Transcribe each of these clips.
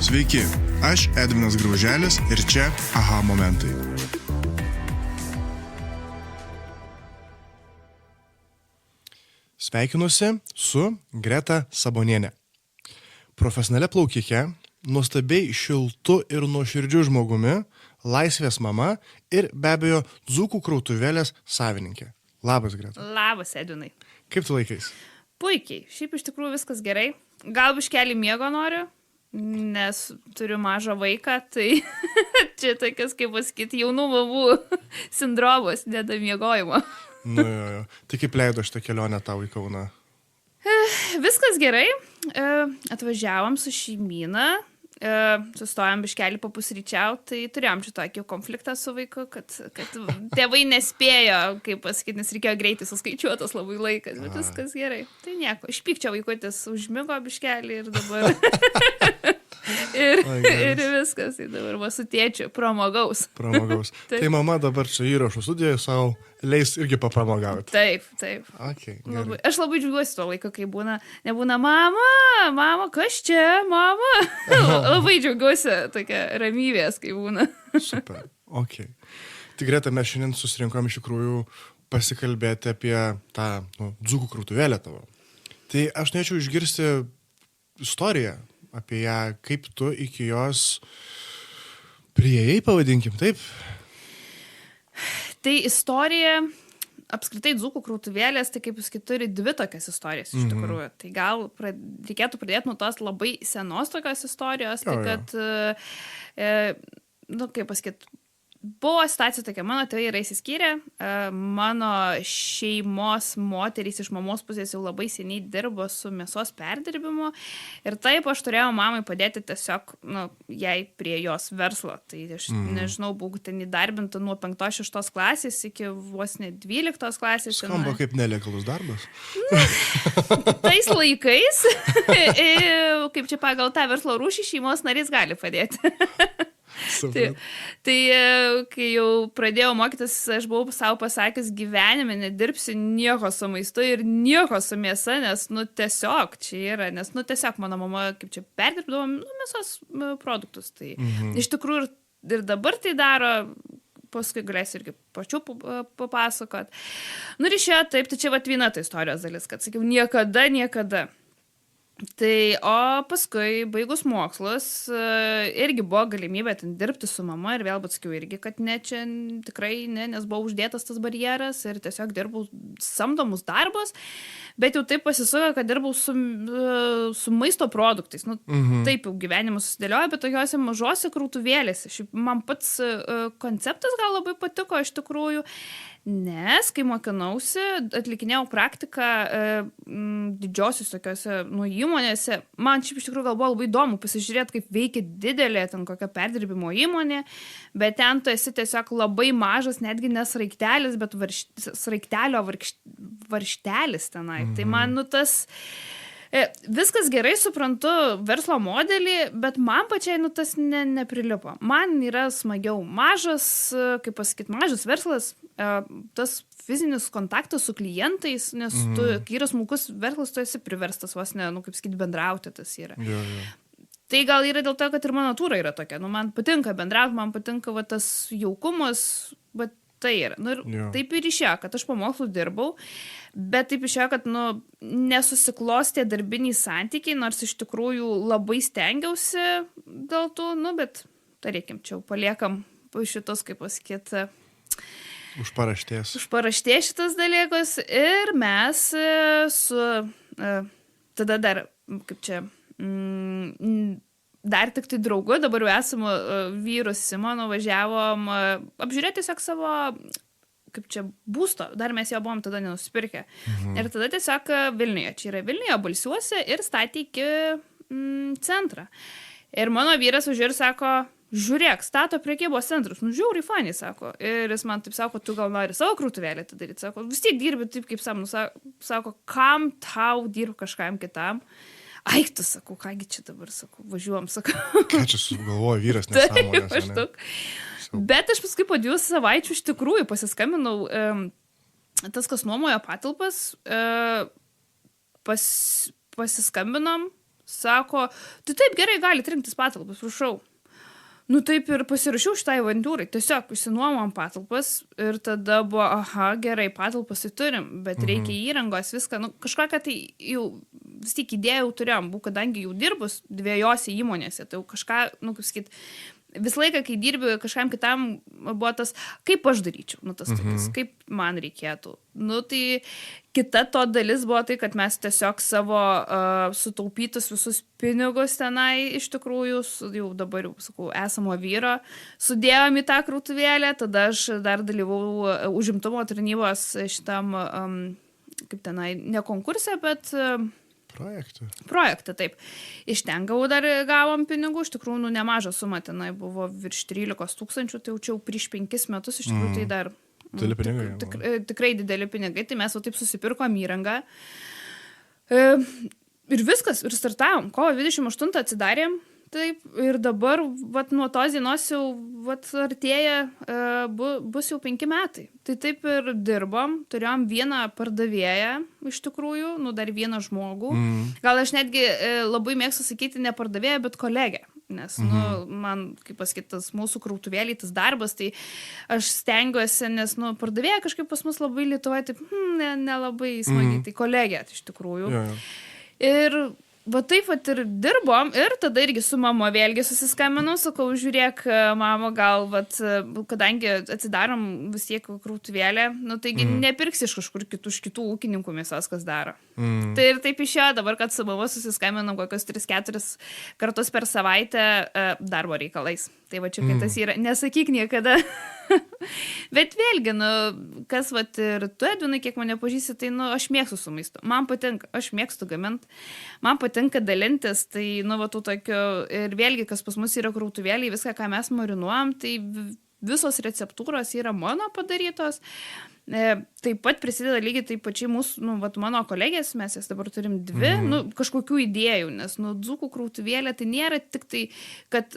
Sveiki, aš Edvinas Grauželis ir čia Aha momentai. Sveikinuosi su Greta Sabonienė. Profesionale plaukike, nuostabiai šiltu ir nuoširdžiu žmogumi, laisvės mama ir be abejo dzūkų krautuvėlės savininkė. Labas, Greta. Labas, Edvinai. Kaip tu laikais? Puikiai. Šiaip iš tikrųjų viskas gerai. Gal biškelį miego noriu, nes turiu mažą vaiką, tai čia tokias, kaip pasakyti, jaunų mamų sindromas, nedamiegojimo. Jo. Tai kaip leido šitą kelionę tau į Kauną? Viskas gerai. Atvažiavom su šeimyna, sustojom biškelį papusryčiauti, tai turėjom šitokį konfliktą su vaiku, kad tėvai nespėjo, kaip pasakyti, nes reikėjo greitai suskaičiuotas labai laikas, bet viskas gerai. Tai nieko, iš pykčio vaikutis užmigo biškelį ir dabar... ir viskas, tai dabar va su tėčiu pramogaus. Tai mama dabar čia įrašų studijoje savo leis irgi papramogauti. Taip. Okay, Aš labai džiaugiuosi to laiko, kai nebūna mama, kas čia, mama? Labai džiaugiuosi tokia ramybės, kai būna. Super, ok. Tai Greta, mes šiandien susirinkom iš tikrųjų pasikalbėti apie tą dzūkų krautuvėlę tavo. Tai aš norėčiau išgirsti istoriją apie ją, kaip tu iki jos priėjai, pavadinkim, taip? Tai istorija, apskritai dzūkų krautuvėlės, tai kaip jūs turi dvi tokias istorijas iš tikrųjų. Tai gal reikėtų pradėti nuo tos labai senos tokios istorijos, tai kad, kaip pasakyti, buvo situacija tokia, mano tėvai yra įsiskyrę, mano šeimos moterys iš mamos pusės jau labai seniai dirbo su mėsos perdirbimu ir taip aš turėjau mamai padėti tiesiog, jai prie jos verslo. Tai aš nežinau, buvau ten įdarbinta nuo 5-6 klasės iki vos ne 12 klasės. Skamba kaip nelegalus darbas. Tais laikais, kaip čia pagal tą verslo rūšį šeimos narys gali padėti. Tai kai jau pradėjau mokytis, aš buvau savo pasakęs, gyvenime nedirbsiu nieko su maistu ir nieko su mėsa, nes tiesiog čia yra, nes tiesiog mano mama kaip čia perdirbdavom mėsos produktus. Tai iš tikrųjų ir dabar tai daro, paskui galėsiu irgi pačių papasakot. Ir išėjo taip, tai čia viena ta istorijos dalis, kad sakiau, niekada. Tai, o paskui, baigus mokslus, irgi buvo galimybė ten dirbti su mama ir vėl atsakiau irgi, kad ne, čia tikrai ne, nes buvo uždėtas tas barjeras ir tiesiog dirbau samdomus darbus, bet jau taip pasisuko, kad dirbau su maisto produktais. Taip jau gyvenimas susidėliojo, bet tokiuose mažose krautuvėlėse. Šiaip man pats konceptas gal labai patiko iš tikrųjų, nes kai mokinausi, atlikinėjau praktiką didžiosios tokiose įmonėse, man šiaip iš tikrųjų gal buvo labai įdomu pasižiūrėti, kaip veikia didelė ten kokia perdirbimo įmonė, bet ten tu esi tiesiog labai mažas, netgi ne sraigtelis, bet sraigtelio varžtelis tenai. Tai man tas... Viskas gerai, suprantu verslo modelį, bet man pačiai tas neprilipo. Man yra smagiau mažas, kaip pasakyti, mažas verslas, tas fizinis kontaktas su klientais, nes tu, kai yra smulkus verslas, tu esi priverstas vos ne, kaip sakyti, bendrauti tas yra. Tai gal yra dėl to, kad ir mano natūra yra tokia. Man patinka bendrauti, man patinka tas jaukumas, bet tai yra. Taip ir išėjo, kad aš po mokslų dirbau, bet taip išėjo, kad nesusiklostė darbiniai santykiai, nors iš tikrųjų labai stengiausi dėl tų, bet tarėkim, čia paliekam šitos, kaip pasakyti, už paraštės šitas dalykus ir mes tada dar, kaip čia, dar tik tai draugu, dabar jau esame vyrus Simonu, važiavom apžiūrėti tiesiog savo, kaip čia, būsto, dar mes jo buvom tada nenusipirkę. Ir tada tiesiog Vilniuje, čia yra Vilniuje, Balsiuose ir statė iki centrą. Ir mano vyras važiuoja ir sako, žiūrėk, stato prekybos centrus, žiauriai fani, sako. Ir jis man taip sako, tu gal nori savo krautuvėlę tą daryti, sako, vis tiek dirbi taip kaip sam, sako, kam tau dirbi kažkam kitam? Ai, tu sakau, kągi čia dabar, sakau, važiuojam, sakau. Ką čia sugalvoja vyras nesąmonės, ne? Bet aš paskui po 2 savaičių iš tikrųjų pasiskambinau, tas, kas nuomojo patalpas, pasiskambinom, Sako, tai taip gerai, gali rinktis patalpas, prašau. Nu taip ir pasirašiau šitai avantūrai, tiesiog išsinuomom patalpas ir tada buvo, aha, gerai, patalpas tai turim, bet reikia įrangos, viską, nu kažkokią tai jau vis tik idėją jau turėjom, kadangi jau dirbus 2 įmonėse, tai jau kažką, nu kaip sakyt, visą laiką, kai dirbi kažkam kitam, buvo tas, kaip aš daryčiau, nu tas tokias, kaip man reikėtų. Nu tai kita to dalis buvo tai, kad mes tiesiog savo sutaupytus visus pinigus tenai iš tikrųjų, jau dabar jau, sakau, esamo vyro, sudėjom į tą krautuvėlę, tada aš dar dalyvau užimtumo tarnybos šitam, kaip tenai, ne konkurse, bet... Projektą, taip. Iš ten gavom pinigų, iš tikrųjų, nu, nemažą sumą tenai buvo virš 13 000, tai jau prieš 5 metus, iš tikrųjų, tai dar... Dideli pinigai. Tikrai dideli pinigai, tai mes jau taip susipirkom įrangą. Ir viskas, ir startavom. Kovo 28 atsidarėm, taip, ir dabar, vat, nuo tos dienos jau, vat, artėja, bus jau 5 metai. Tai taip ir dirbom, turėjom vieną pardavėją, iš tikrųjų, nu, dar vieną žmogų. Gal aš netgi labai mėgstu sakyti ne pardavėją, bet kolegę. Nes, nu, man, kaip pasakyti, tas mūsų krautuvėliai, tas darbas, tai aš stengiuosi, nes, nu, pardavėja kažkaip pas mus labai Lietuvoje, taip, nelabai smagiai, tai kolegė, iš tikrųjų. Ir va taip vat ir dirbom ir tada irgi su mama vėlgi susiskambinau, sakau, žiūrėk, mama, gal, vat, kadangi atsidarom vis tiek krautuvėlę, nu taigi nepirksi iš kažkur kitų ūkininkų mėsos, kas daro. Tai ir taip išėjo dabar, kad su mama susiskambinam kokios 3-4 kartus per savaitę darbo reikalais. Tai va čia, kai tas yra, nesakyk niekada. Bet vėlgi, nu, kas, vat, ir tu, Edvinai, kiek mane pažįsti, tai, nu, aš mėgstu su maistu. Man patinka, aš mėgstu gaminti, man patinka dalintis, tai, nu, va, tų tokių, ir vėlgi, kas pas mus yra krautuvėliai, viską, ką mes marinuojam, tai visos receptūros yra mano padarytos. Taip pat prisideda lygiai taip pačiai mūsų, nu, vat, mano kolegės, mes jas dabar turim 2, nu, kažkokių idėjų, nes, nu, dzūkų krautuvėlė, tai nėra tik tai, kad...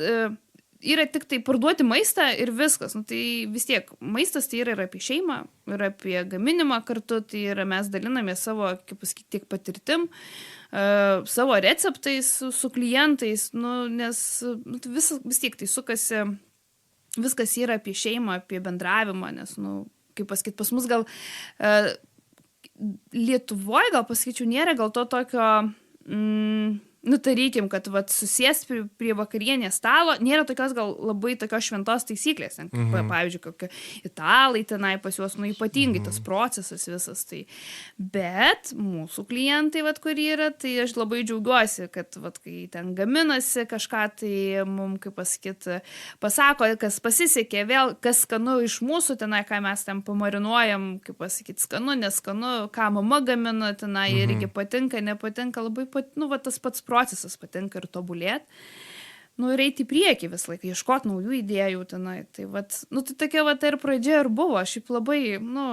yra tik tai parduoti maistą ir viskas. Nu, tai vis tiek, maistas tai yra ir apie šeimą, ir apie gaminimą kartu, tai yra mes daliname savo, kaip pasakyti, tiek patirtim, savo receptais su klientais, nu, nes nu, vis tiek tai sukasi, viskas yra apie šeimą, apie bendravimą, nes, nu, kaip pasakyti, pas mus gal Lietuvoje, gal pasakyčiau, nėra gal to tokio... Nu, tarykim, kad vat, susės prie vakarienės stalo, nėra tokios gal labai tokios šventos taisyklės. Pavyzdžiui, kokie italai tenai pas juos, nu, ypatingai tas procesas visas. Tai. Bet mūsų klientai, vat, kur yra, tai aš labai džiaugiuosi, kad vat, kai ten gaminasi kažką, tai mums, kaip pasakyti, pasako, kas pasisekė, vėl kas skanu iš mūsų tenai, ką mes ten pamarinuojam, kaip pasakyti, skanu, neskanu, ką mama gamina tenai, irgi patinka, nepatinka, labai nu, va, tas pats procesas patinka ir tobulėti. Nu, ir eiti į priekį visą laiką, ieškoti naujų idėjų tenai. Tai, vat, nu, tai tokia vat, ir pradžia ir buvo. Šiaip labai, nu,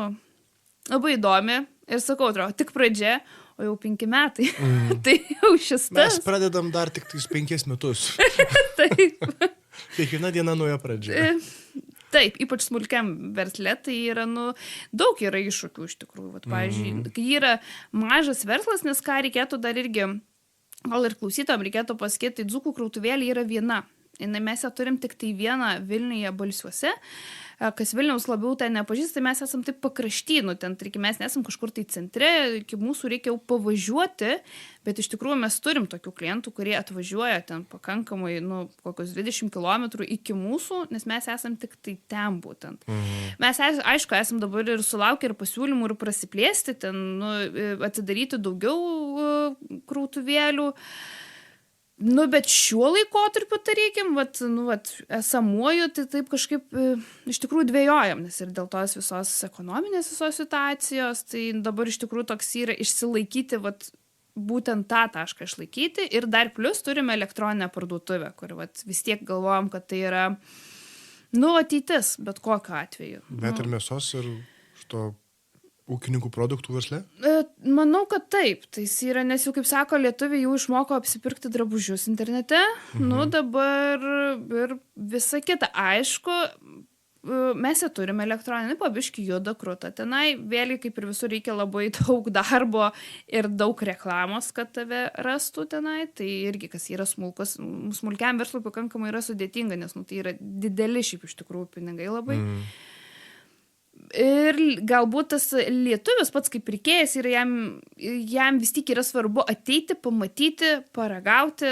labai įdomi. Ir sakau, atrodo, tik pradžia, o jau 5 metai. Tai jau šis tas. Mes pradedam dar tik 5 metus. Taip. Kiekviena diena nauja pradžia. Taip, ypač smulkiam versle, tai yra, nu, daug yra iššūkių iš tikrųjų. Vat, pavyzdžiui, kai yra mažas verslas, nes ką reikėtų dar irgi, gal ir klausytam reikėtų pasakyti, tai dzūkų krautuvėlė yra viena. Mes ją turim tik tai vieną Vilniuje Balsiuose. Kas Vilniaus labiau ten nepažįsta, tai mes esam taip pakrašty, nu, ten, tarkim, mes nesam kažkur tai centre, iki mūsų reikia jau pavažiuoti, bet iš tikrųjų mes turim tokių klientų, kurie atvažiuoja ten pakankamai, nu, kokius 20 km iki mūsų, nes mes esam tik tai ten būtent. Mes, aišku, esam dabar ir sulaukę ir pasiūlymų ir prasiplėsti, ten, nu, atidaryti daugiau krautuvėlių. Nu, bet šiuo laikotarpiu, tarykim, vat, nu, vat, esamuoju, tai taip kažkaip iš tikrųjų dvejojam, nes ir dėl tos visos ekonominės visos situacijos, tai dabar iš tikrųjų toks yra išsilaikyti, vat, būtent tą tašką išlaikyti ir dar plus turime elektroninę parduotuvę, kur vat, vis tiek galvojam, kad tai yra, nu, ateitis, bet kokiu atveju. Bet ir mėsos ir šito ūkininkų produktų versle? Manau, kad taip. Tai yra, nes jau, kaip sako, lietuviai jau išmoko apsipirkti drabužius internete. Nu, dabar ir visa kita. Aišku, mes ją turime elektroninį, po biškį juda kruta. Tenai vėlgi kaip ir visur reikia labai daug darbo ir daug reklamos, kad tave rastų tenai. Tai irgi, kas yra smulkiam verslui pakankamai yra sudėtinga, nes tai yra dideli šiaip iš tikrųjų pinigai labai. Ir galbūt tas lietuvis pats kaip pirkėjas yra jam vis tik yra svarbu ateiti, pamatyti, paragauti,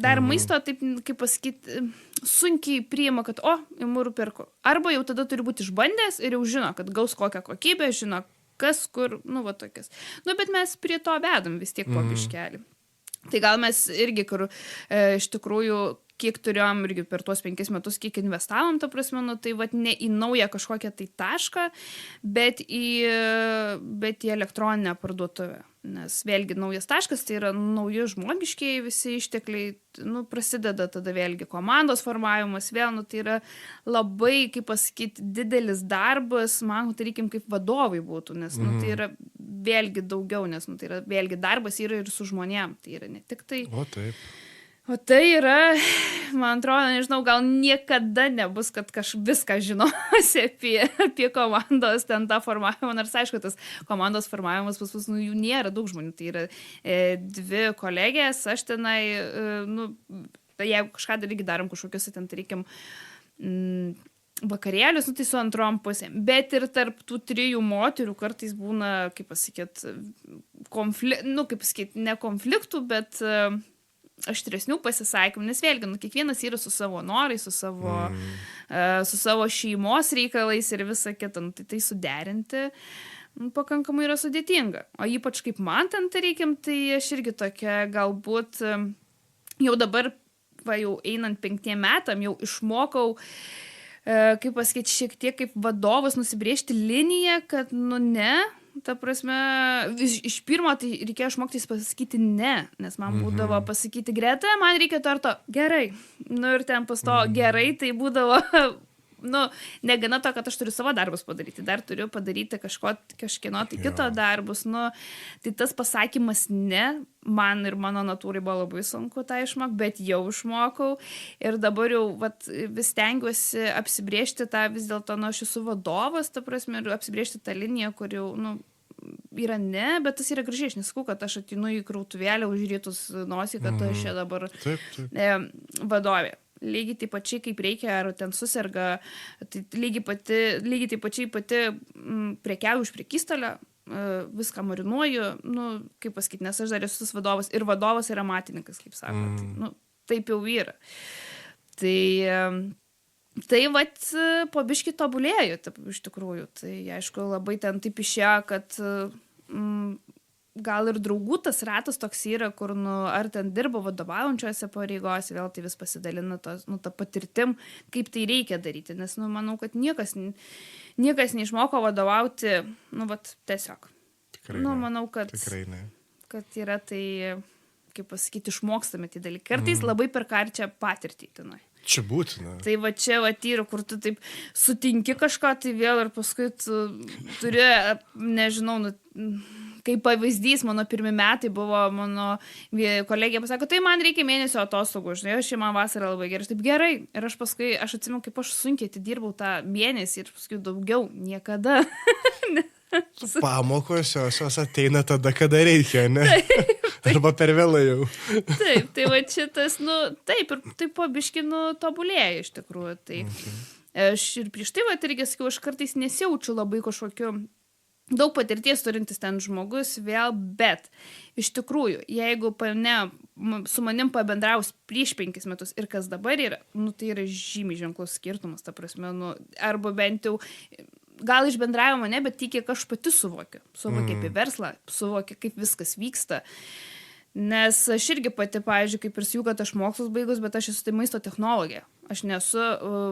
dar maisto, taip kaip pasakyti, sunkiai priima, kad imu ir perku. Arba jau tada turi būti išbandęs ir jau žino, kad gaus kokią kokybę, žino kas, kur, va tokias. Bet mes prie to vedam vis tiek po biškelį. Tai gal mes irgi, kur iš tikrųjų kiek turėjom irgi per tuos 5 metus, kiek investavom, ta prasme, tai ne į naują kažkokią tai tašką, bet į elektroninę parduotuvę. Nes vėlgi naujas taškas, tai yra nauji žmogiškiai visi ištekliai, prasideda tada vėlgi komandos formavimas, tai yra labai, kaip pasakyti, didelis darbas, man tai reikim kaip vadovai būtų, nes tai yra vėlgi daugiau, nes tai yra vėlgi darbas yra ir su žmonėm, tai yra ne tik tai. O taip. O tai yra, man atrodo, nežinau, gal niekada nebus, kad viską žinosi apie komandos ten tą formavimą, nors aišku, tas komandos formavimas pas mus, jų nėra daug žmonių, tai yra 2 kolegės, aš tenai, tai jeigu kažką irgi darom kažkokius, ten tai reikiam vakarėlius, tai su antrom pusėm, bet ir tarp tų 3 moterų kartais būna, kaip pasakyti, kaip pasakyti, ne konfliktų, bet aštresnių pasisakymų, nes vėlgi, kiekvienas yra su savo norais, su savo šeimos reikalais ir visa kita, tai suderinti pakankamai yra sudėtinga. O ypač kaip man ten tai reikim, tai aš irgi tokia galbūt jau dabar, jau einant 5 metam, jau išmokau, kaip pasakyti, šiek tiek kaip vadovas nusibrėžti liniją, kad ne, ta prasme, iš pirmo tai reikėjo išmoktis pasakyti ne, nes man būdavo pasakyti Greta, man reikia torto, gerai, ir ten pas to gerai, tai būdavo, negana to, kad aš turiu savo darbus padaryti, dar turiu padaryti kažkieno tai kito darbus, tai tas pasakymas ne, man ir mano natūrai buvo labai sunku tą išmokti, bet jau išmokau ir dabar jau vis stengiuosi apsibrėžti tą vis dėlto, aš esu vadovas, ta prasme, ir apsibrėžti tą liniją, kur jau, yra ne, bet tas yra gražiai, aš nesakau, kad aš atinu į krautuvėlę užrytus nosį, kad aš čia dabar vadovė. Lygiai taip pačiai, kaip reikia, ar ten susirga, tai lygiai taip pačiai pati prekiauju už prekystalio, viską marinuoju, kaip pasakyti, nes aš dar esu vadovas ir vadovas yra amatininkas, kaip sako, taip jau yra. Tai po biškį tobulėju, iš tikrųjų, tai aišku, labai ten taip išėjo, kad gal ir draugų tas ratas toks yra, kur, ar ten dirba vadovaujančiose pareigose, vėl tai vis pasidalina tą patirtim, kaip tai reikia daryti, nes, manau, kad niekas neišmoko vadovauti, tiesiog. Tikrai ne. Manau, kad yra tai, kaip pasakyti, išmokstami tie dalykai. Kartais labai per karčią patirtį tenai. Čia būtina. Tai čia yra, kur tu taip sutinki kažką, tai vėl ir paskui tu turi, nežinau, kaip pavyzdys, mano 1 metai buvo, mano kolegė pasako, tai man reikia mėnesio atostogų, žinai, aš man vasarą labai gerai, taip gerai. Ir aš atsimenu, kaip aš sunkiai atidirbau tą mėnesį ir paskui daugiau niekada. Pamokos jos ateina tada, kada reikia, ne? Arba per vėlai jau. Taip, tai šitas, taip, ir taip po biškį tobulėja iš tikrųjų. Tai aš ir prieš tai, irgi sakiau, aš kartais nesijaučiu labai kažkokiu daug patirties turintis ten žmogus vėl, bet iš tikrųjų, jeigu su manim pabendraus prieš 5 metus ir kas dabar yra, tai yra žymiai ženklus skirtumas, ta prasme, arba bent jau gal iš bendravimo ne, bet tik kiek aš pati suvokiu apie verslą, suvokiu, kaip viskas vyksta. Nes aš irgi pati, pavyzdžiui, kaip ir sakiau, kad aš mokslus baigus, bet aš esu tai maisto technologija. Aš nesu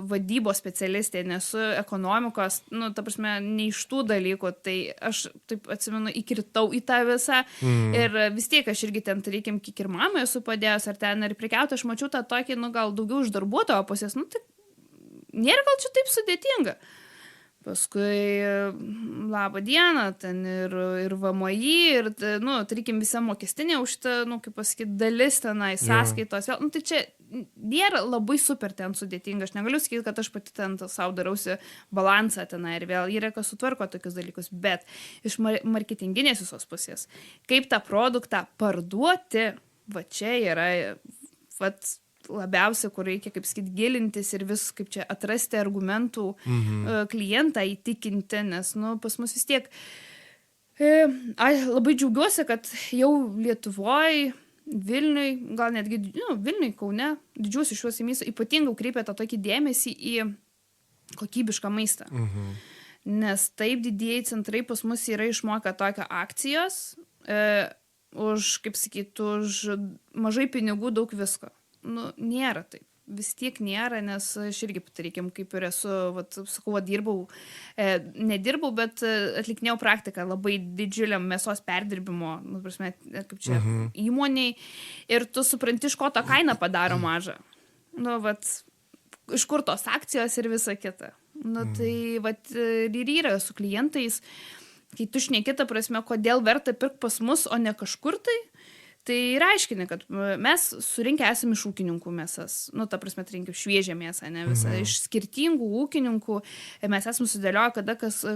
vadybos specialistė, nesu ekonomikos, ta prasme, ne iš tų dalykų. Tai aš, taip atsimenu, įkritau į tą visą. Ir vis tiek aš irgi ten, reikim, kiek ir mamai esu padėjęs, ar ten, ar prekiauti, aš mačiau tą tokį, gal daugiau iš darbuotojo pusės, tai nėra gal čia taip sudėtinga. Paskui labą dieną, ten ir VMI, ir, tarkim, visa mokestinė už tą, kaip pasakyti, dalis tenai, sąskaitos. Tai čia nėra labai super ten sudėtinga. Aš negaliu sakyti, kad aš pati ten savo darausi balansą tenai ir vėl yra kas sutvarko tokius dalykus, bet iš marketinginės visos pusės, kaip tą produktą parduoti, va čia yra, vat, labiausiai, kur reikia, kaip sakyt, gilintis ir vis, kaip čia, atrasti argumentų klientą įtikinti, nes, nu, pas mus vis tiek labai džiaugiuosi, kad jau Lietuvoje, Vilniui, gal netgi, Vilniui, Kaune, didžiuosius šiuos mėsų ypatingai kreipia tą tokį dėmesį į kokybišką maistą. Nes taip didieji centrai pas mus yra išmokę tokią akcijos, už, kaip sakyt, už mažai pinigų daug visko. Nu, nėra taip. Vis tiek nėra, nes aš irgi, tarkim, kaip ir esu, sakau, nedirbau, bet atlikinėjau praktiką labai didžiuliam mėsos perdirbimo, nu, prasme, kaip čia, įmoniai, ir tu supranti, iš ko ta kaina padaro mažą. Nu, vat, iš kur tos akcijos ir visa kita. Nu, tai, vat, ir yra su klientais, kai tu šneki, ta prasme, kodėl verta pirkti pas mus, o ne kažkur tai ir aiškini, kad mes surinkę esame iš ūkininkų mėsas. Nu, ta prasme, rinkim šviežią mėsą, ne visą. Iš skirtingų ūkininkų mes esame sudėlioję,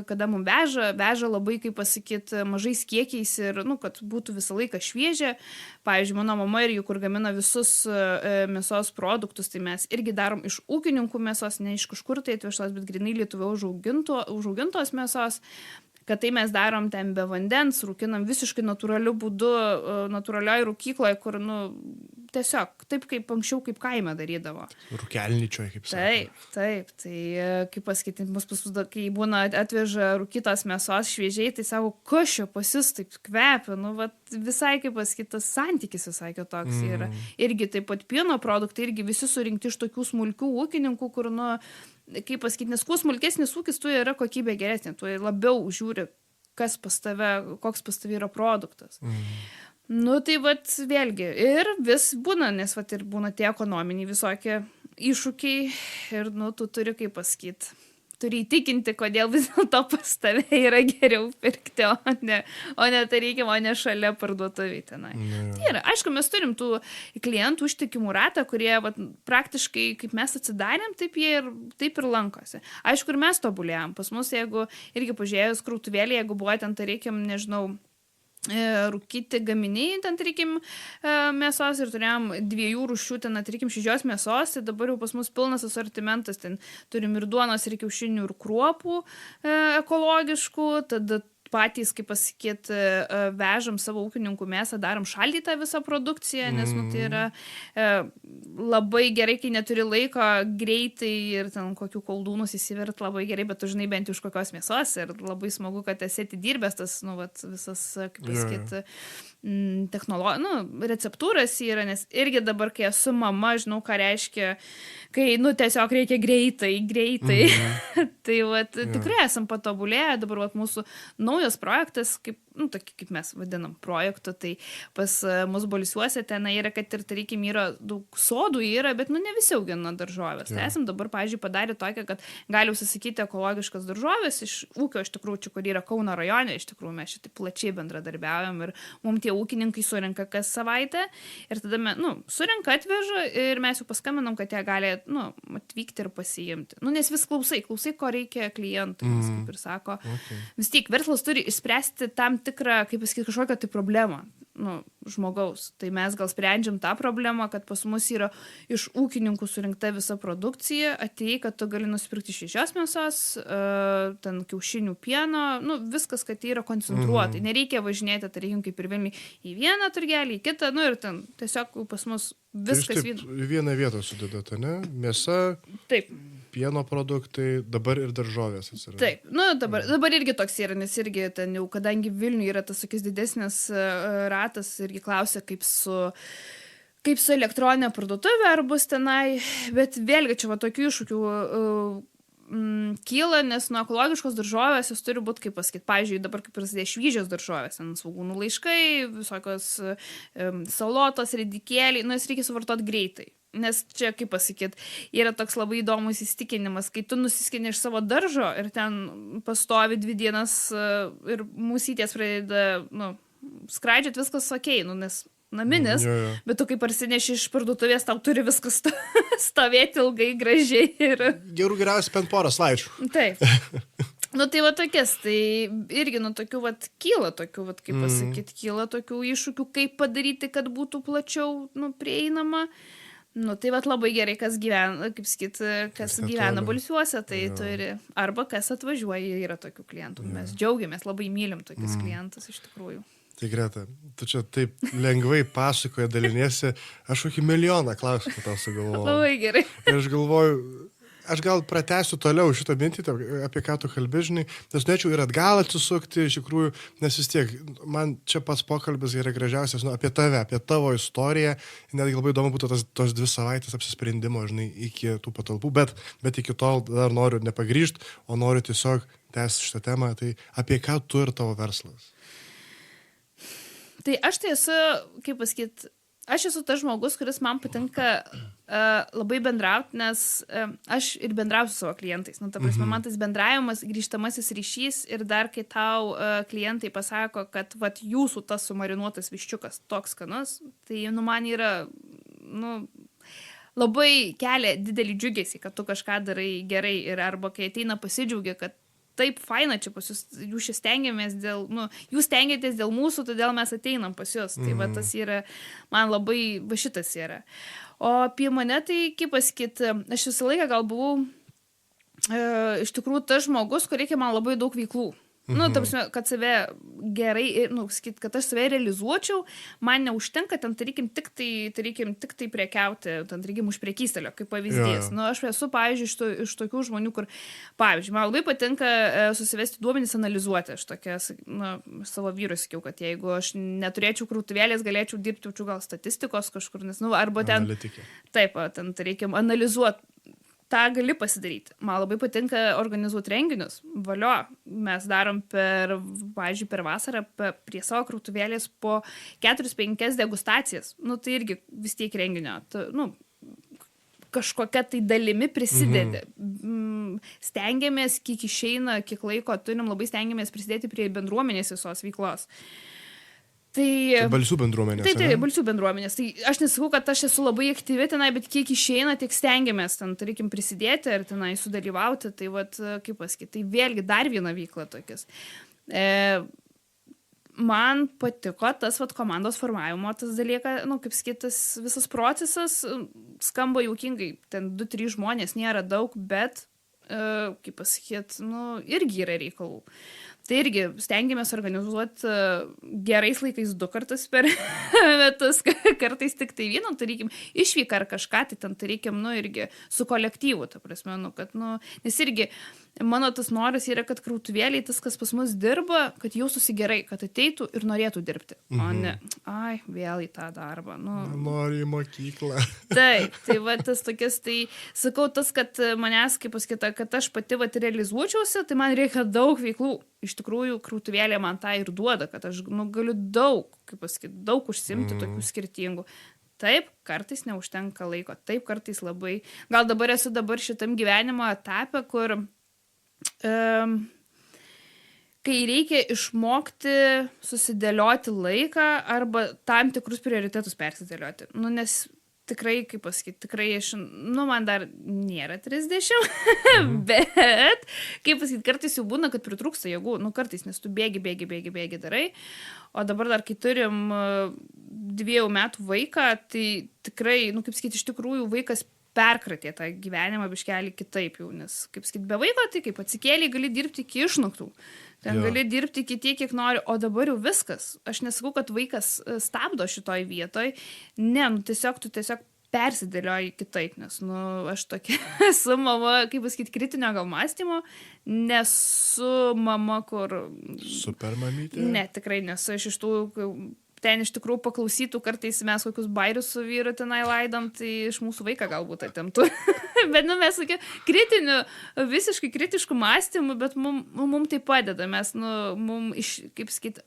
kada mums veža labai, kaip pasakyti, mažais kiekiais ir, nu, kad būtų visą laiką šviežia. Pavyzdžiui, mano mama irgi, kur gamina visus mėsos produktus, tai mes irgi darom iš ūkininkų mėsos, ne iš kažkur tai atvežtos, bet grinai Lietuvoje užaugintos mėsos. Kad tai mes darom ten be vandens, rūkinam visiškai natūraliu būdu, natūralioj rūkykloje, kur, nu, tiesiog, taip kaip anksčiau, kaip kaime darydavo. Rūkelničioje, kaip sakė. Taip. Tai, kaip pasakyti, kai būna atveža rūkytos mėsos šviežiai, tai savo, kas čia pas jus taip kvepia, nu, vat, visai, kaip pasakyti, tas santykis visai kitoks yra. Irgi taip pat pieno produktai, irgi visi surinkti iš tokių smulkių ūkininkų, kur, nu, kaip pasakyti, nes kuo smulkesnis ūkis, tu yra kokybė geresnė, tu labiau žiūri, kas pas tave, koks pas tave yra produktas. Nu, tai vat vėlgi, ir vis būna, nes vat ir būna tie ekonominiai visokie iššūkiai ir, nu, tu turi, kaip pasakyti, turi įtikinti, kodėl vis dėlto pas tave yra geriau pirkti, o ne šalia parduotuvėje tenai. Tai yra, aišku, mes turim tų klientų užtikimų ratą, kurie vat, praktiškai, kaip mes atsidarėm, taip ir lankosi. Aišku, ir mes tobulėjom. Pas mus, jeigu irgi pažiūrėjus krautuvėlį, jeigu buvo ten, tai reikia, nežinau, rūkyti gaminiai, ten, tarkim, mėsos ir turėjom 2 rūšių, ten, tarkim, šviežios mėsos, tai dabar jau pas mus pilnas asortimentas, ten turim ir duonos, ir kiaušinių, ir kruopų ekologiškų, tada patys, kaip pasakyti, vežam savo ūkininkų mėsą, darom šaldytą visą produkciją, nes, nu, tai yra labai gerai, kai neturi laiko greitai ir ten kokių koldūnus įsivirt labai gerai, bet tu žinai bent iš kokios mėsos ir labai smagu, kad esi atidirbęs tas, nu, vat, visas, kaip pasakyti, receptūras yra, nes irgi dabar, kai esu mama, žinau, ką reiškia, kai, nu, tiesiog reikia greitai. Tai, vat, tikrai esam patobulėję, dabar, vat, mūsų naujas projektas, kaip, nu, tokį, kaip mes vadinam, projektų, tai pas mus Balsiuose ten yra, kad ir, tarkim, yra daug sodų yra, bet, nu, ne visi augina daržovės. Tai esam dabar, pavyzdžiui, padarę tokią, kad gali užsisakyti ekologiškas daržovės iš ūkio, iš tikrųjų, čia, kur yra Kauno rajone, iš tikrųjų, mes šitai plačiai bendradarbiaujam ir mums tie ūkininkai surenka kas savaitę ir tada mes, nu, surenka, atveža ir mes jau paskambinam, kad jie gali, nu, atvykti ir pasiimti. Nu, nes vis klausai, ko reikia klientui, kaip ir sako. Vis tiek verslas turi išspręsti tam tikrą, kaip pasakyti, kažkokią tai problemą, nu, žmogaus. Tai mes gal sprendžiam tą problemą, kad pas mus yra iš ūkininkų surinkta visa produkcija, atėjai, kad tu gali nusipirkti šviežios mėsos, ten kiaušinių, pieno, nu, viskas, kad tai yra koncentruotai. Nereikia važinėti, tarkim, kaip ir Vilniui, į vieną turgelį, į kitą, nu, ir ten tiesiog pas mus viskas vieną vietą sudedate, ne? Mėsa, taip, pieno produktai, dabar ir daržovės atsiranda. Taip, nu, dabar irgi toks yra, nes irgi ten jau, kadangi Vilniui yra tas sakys didesnis ratas, irgi klausia, kaip su elektroninė parduotuvė, ar bus tenai, bet vėlgi čia va tokių iššūkių kyla, nes nuo ekologiškos daržovės jos turi būti, kaip pasakyti, pavyzdžiui, dabar kaip prasidėjo šviežios daržovės, ten svogūnų laiškai, visokios salotos, ridikėliai, nu, jas reikia suvartoti greitai. Nes čia, kaip pasakyti, yra toks labai įdomus įsitikinimas, kai tu nusiskini iš savo daržo ir ten pastovi 2 dienas ir musytės pradeda, nu, skraidžiat, viskas okei, nu, nes naminis, bet tu kai parsineši iš parduotuvės, tau turi viskas stovėti ilgai, gražiai. Ir... Gerų geriausiai bent porą slaičių. Taip. Nu tai va tokias, tai irgi nu tokių va kyla tokių, va kaip pasakyti, kyla tokių iššūkių, kaip padaryti, kad būtų plačiau nu, prieinama. Nu tai va labai gerai, kas gyvena, kaip sakyt, kas gyvena Balsiuose, tai turi, arba kas atvažiuoja, yra tokių klientų. Mes džiaugiamės, labai mylim tokius klientus iš tikrųjų. Tai Greta, tu čia taip lengvai pasakoja, daliniesi, aš kokį milijoną klausimų tau sugalvojau. Labai gerai. Ir aš galvoju, aš gal pratęsiu toliau šitą mintį, apie ką tu kalbi, žinai, nes norėčiau ir atgal atsisukti, iš tikrųjų, nes vis tiek, man čia pats pokalbis yra gražiausias, nu, apie tave, apie tavo istoriją, netgi labai įdomu būtų tos 2 savaitės apsisprendimo, žinai, iki tų patalpų, bet iki tol dar noriu nepagrįžti, o noriu tiesiog tęsti šitą temą, tai apie ką tu ir tavo verslas? Tai aš tai esu, kaip pasakyti, aš esu tas žmogus, kuris man patinka labai bendrauti, nes aš ir bendrauju su savo klientais. Nu, ta prasme, man tas bendravimas, grįžtamasis ryšys ir dar kai tau klientai pasako, kad vat, jūsų tas sumarinuotas viščiukas toks skanus, tai nu, man yra nu, labai kelia didelį džiugesį, kad tu kažką darai gerai ir arba kai ateina pasidžiaugia, kad taip faina čia pas jūs, jūs stengiamės dėl, nu, jūs stengiatės dėl mūsų, todėl mes ateinam pas jūs. Tai va tas yra, man labai, va šitas yra. O apie mane tai, kaip pasakyti, aš visą laiką gal buvau iš tikrųjų tas žmogus, kur reikia man labai daug veiklų. Nu, ta prasme, kad save gerai, nu, sakyt, kad aš save realizuočiau, man neužtenka, ten reikim tik tai prekiauti, ten reikim už prekystelio, kaip pavyzdys. Nu, aš esu, pavyzdžiui, iš tokių žmonių, kur, pavyzdžiui, man labai patinka susivesti duomenys, analizuoti. Aš tokia, nu, savo vyrui sakiau, kad jeigu aš neturėčiau krautuvėlės, galėčiau dirbti, gal statistikos kažkur, nes, nu, arba ten... Analitikė. Taip, ten reikim analizuoti. tą gali pasidaryti. Man labai patinka organizuoti renginius. Valio, mes darom pavyzdžiui, per vasarą prie savo krautuvėlės po 4-5 degustacijas. Nu, tai irgi vis tiek renginio. Kažkokia tai dalimi prisidedi. Stengiamės, kiek išeina, kiek laiko turim, labai stengiamės prisidėti prie bendruomenės visos veiklos. Tai Balsių bendruomenės. Tai Balsių bendruomenės. Tai aš nesakau, kad aš esu labai aktyvi tenai, bet kiek išeina, tiek stengiamės ten, reikim prisidėti ir tenai sudalyvauti. Tai vat, kaip pasakyti, tai vėlgi dar viena veikla tokias. Man patiko tas vat, komandos formavimo, tas dalykas, nu, kaip sakyti, tas visas procesas skamba juokingai. Ten 2-3 žmonės nėra daug, bet, kaip pasakyti, nu, irgi yra reikalų. Tai irgi stengiamės organizuoti gerais laikais 2 kartus per metus, kartais tik tai vieną, tai reikim išvyką ar kažką, tai ten tai reikim, nu, irgi su kolektyvu, ta prasme, nu, kad, nu, nes irgi mano tas noras yra, kad krautuvėliai, tas, kas pas mus dirba, kad jaustųsi gerai, kad ateitų ir norėtų dirbti, o ne, ai, vėl į tą darbą. Nu. Nori į mokyklą. Taip, tai va, tas tokias, tai sakau, tas, kad manęs, kaip pasakyta, kad aš pati va, realizuočiausi, tai man reikia daug veiklų. Iš tikrųjų, krautuvėlė man tą ir duoda, kad aš nu, galiu daug, kaip pasakyti, daug užsimti tokių skirtingų. Taip, kartais neužtenka laiko, taip, kartais labai. Gal dabar esu šitam gyvenimo etape, kur kai reikia išmokti susidėlioti laiką arba tam tikrus prioritetus persidėlioti. Nu, nes tikrai, kaip pasakyti, tikrai aš, nu, man dar nėra 30, bet, kaip pasakyti, kartais jau būna, kad pritrūksta jėgų, nu, kartais, nes tu bėgi darai, o dabar dar, kai turim 2 metų vaiką, tai tikrai, nu, kaip sakyti, iš tikrųjų vaikas perkratė tą gyvenimą biškelį kitaip jau, nes, kaip sakyti, be vaiko, tai kaip atsikėlė, gali dirbti iki išnaktų. Ten gali dirbti iki tiek, kiek nori, o dabar jau viskas. Aš nesakau, kad vaikas stabdo šitoj vietoj. Ne, nu tiesiog tu persidėlioji kitaip, nes, nu, aš tokia esu mama, kaip pasakyti, kritinio gal mąstymo, nesu mama, kur... Super mamytė? Ne, tikrai nesu. Aš iš tų... Ten iš tikrųjų paklausytų, kartais mes kokius bairius su vyru tenai laidom, tai iš mūsų vaiką galbūt atimtų. Bet nu, mes tokie kritinių, visiškai kritiškų mąstymų, bet mum tai padeda. Mes, nu, mum, kaip sakyti,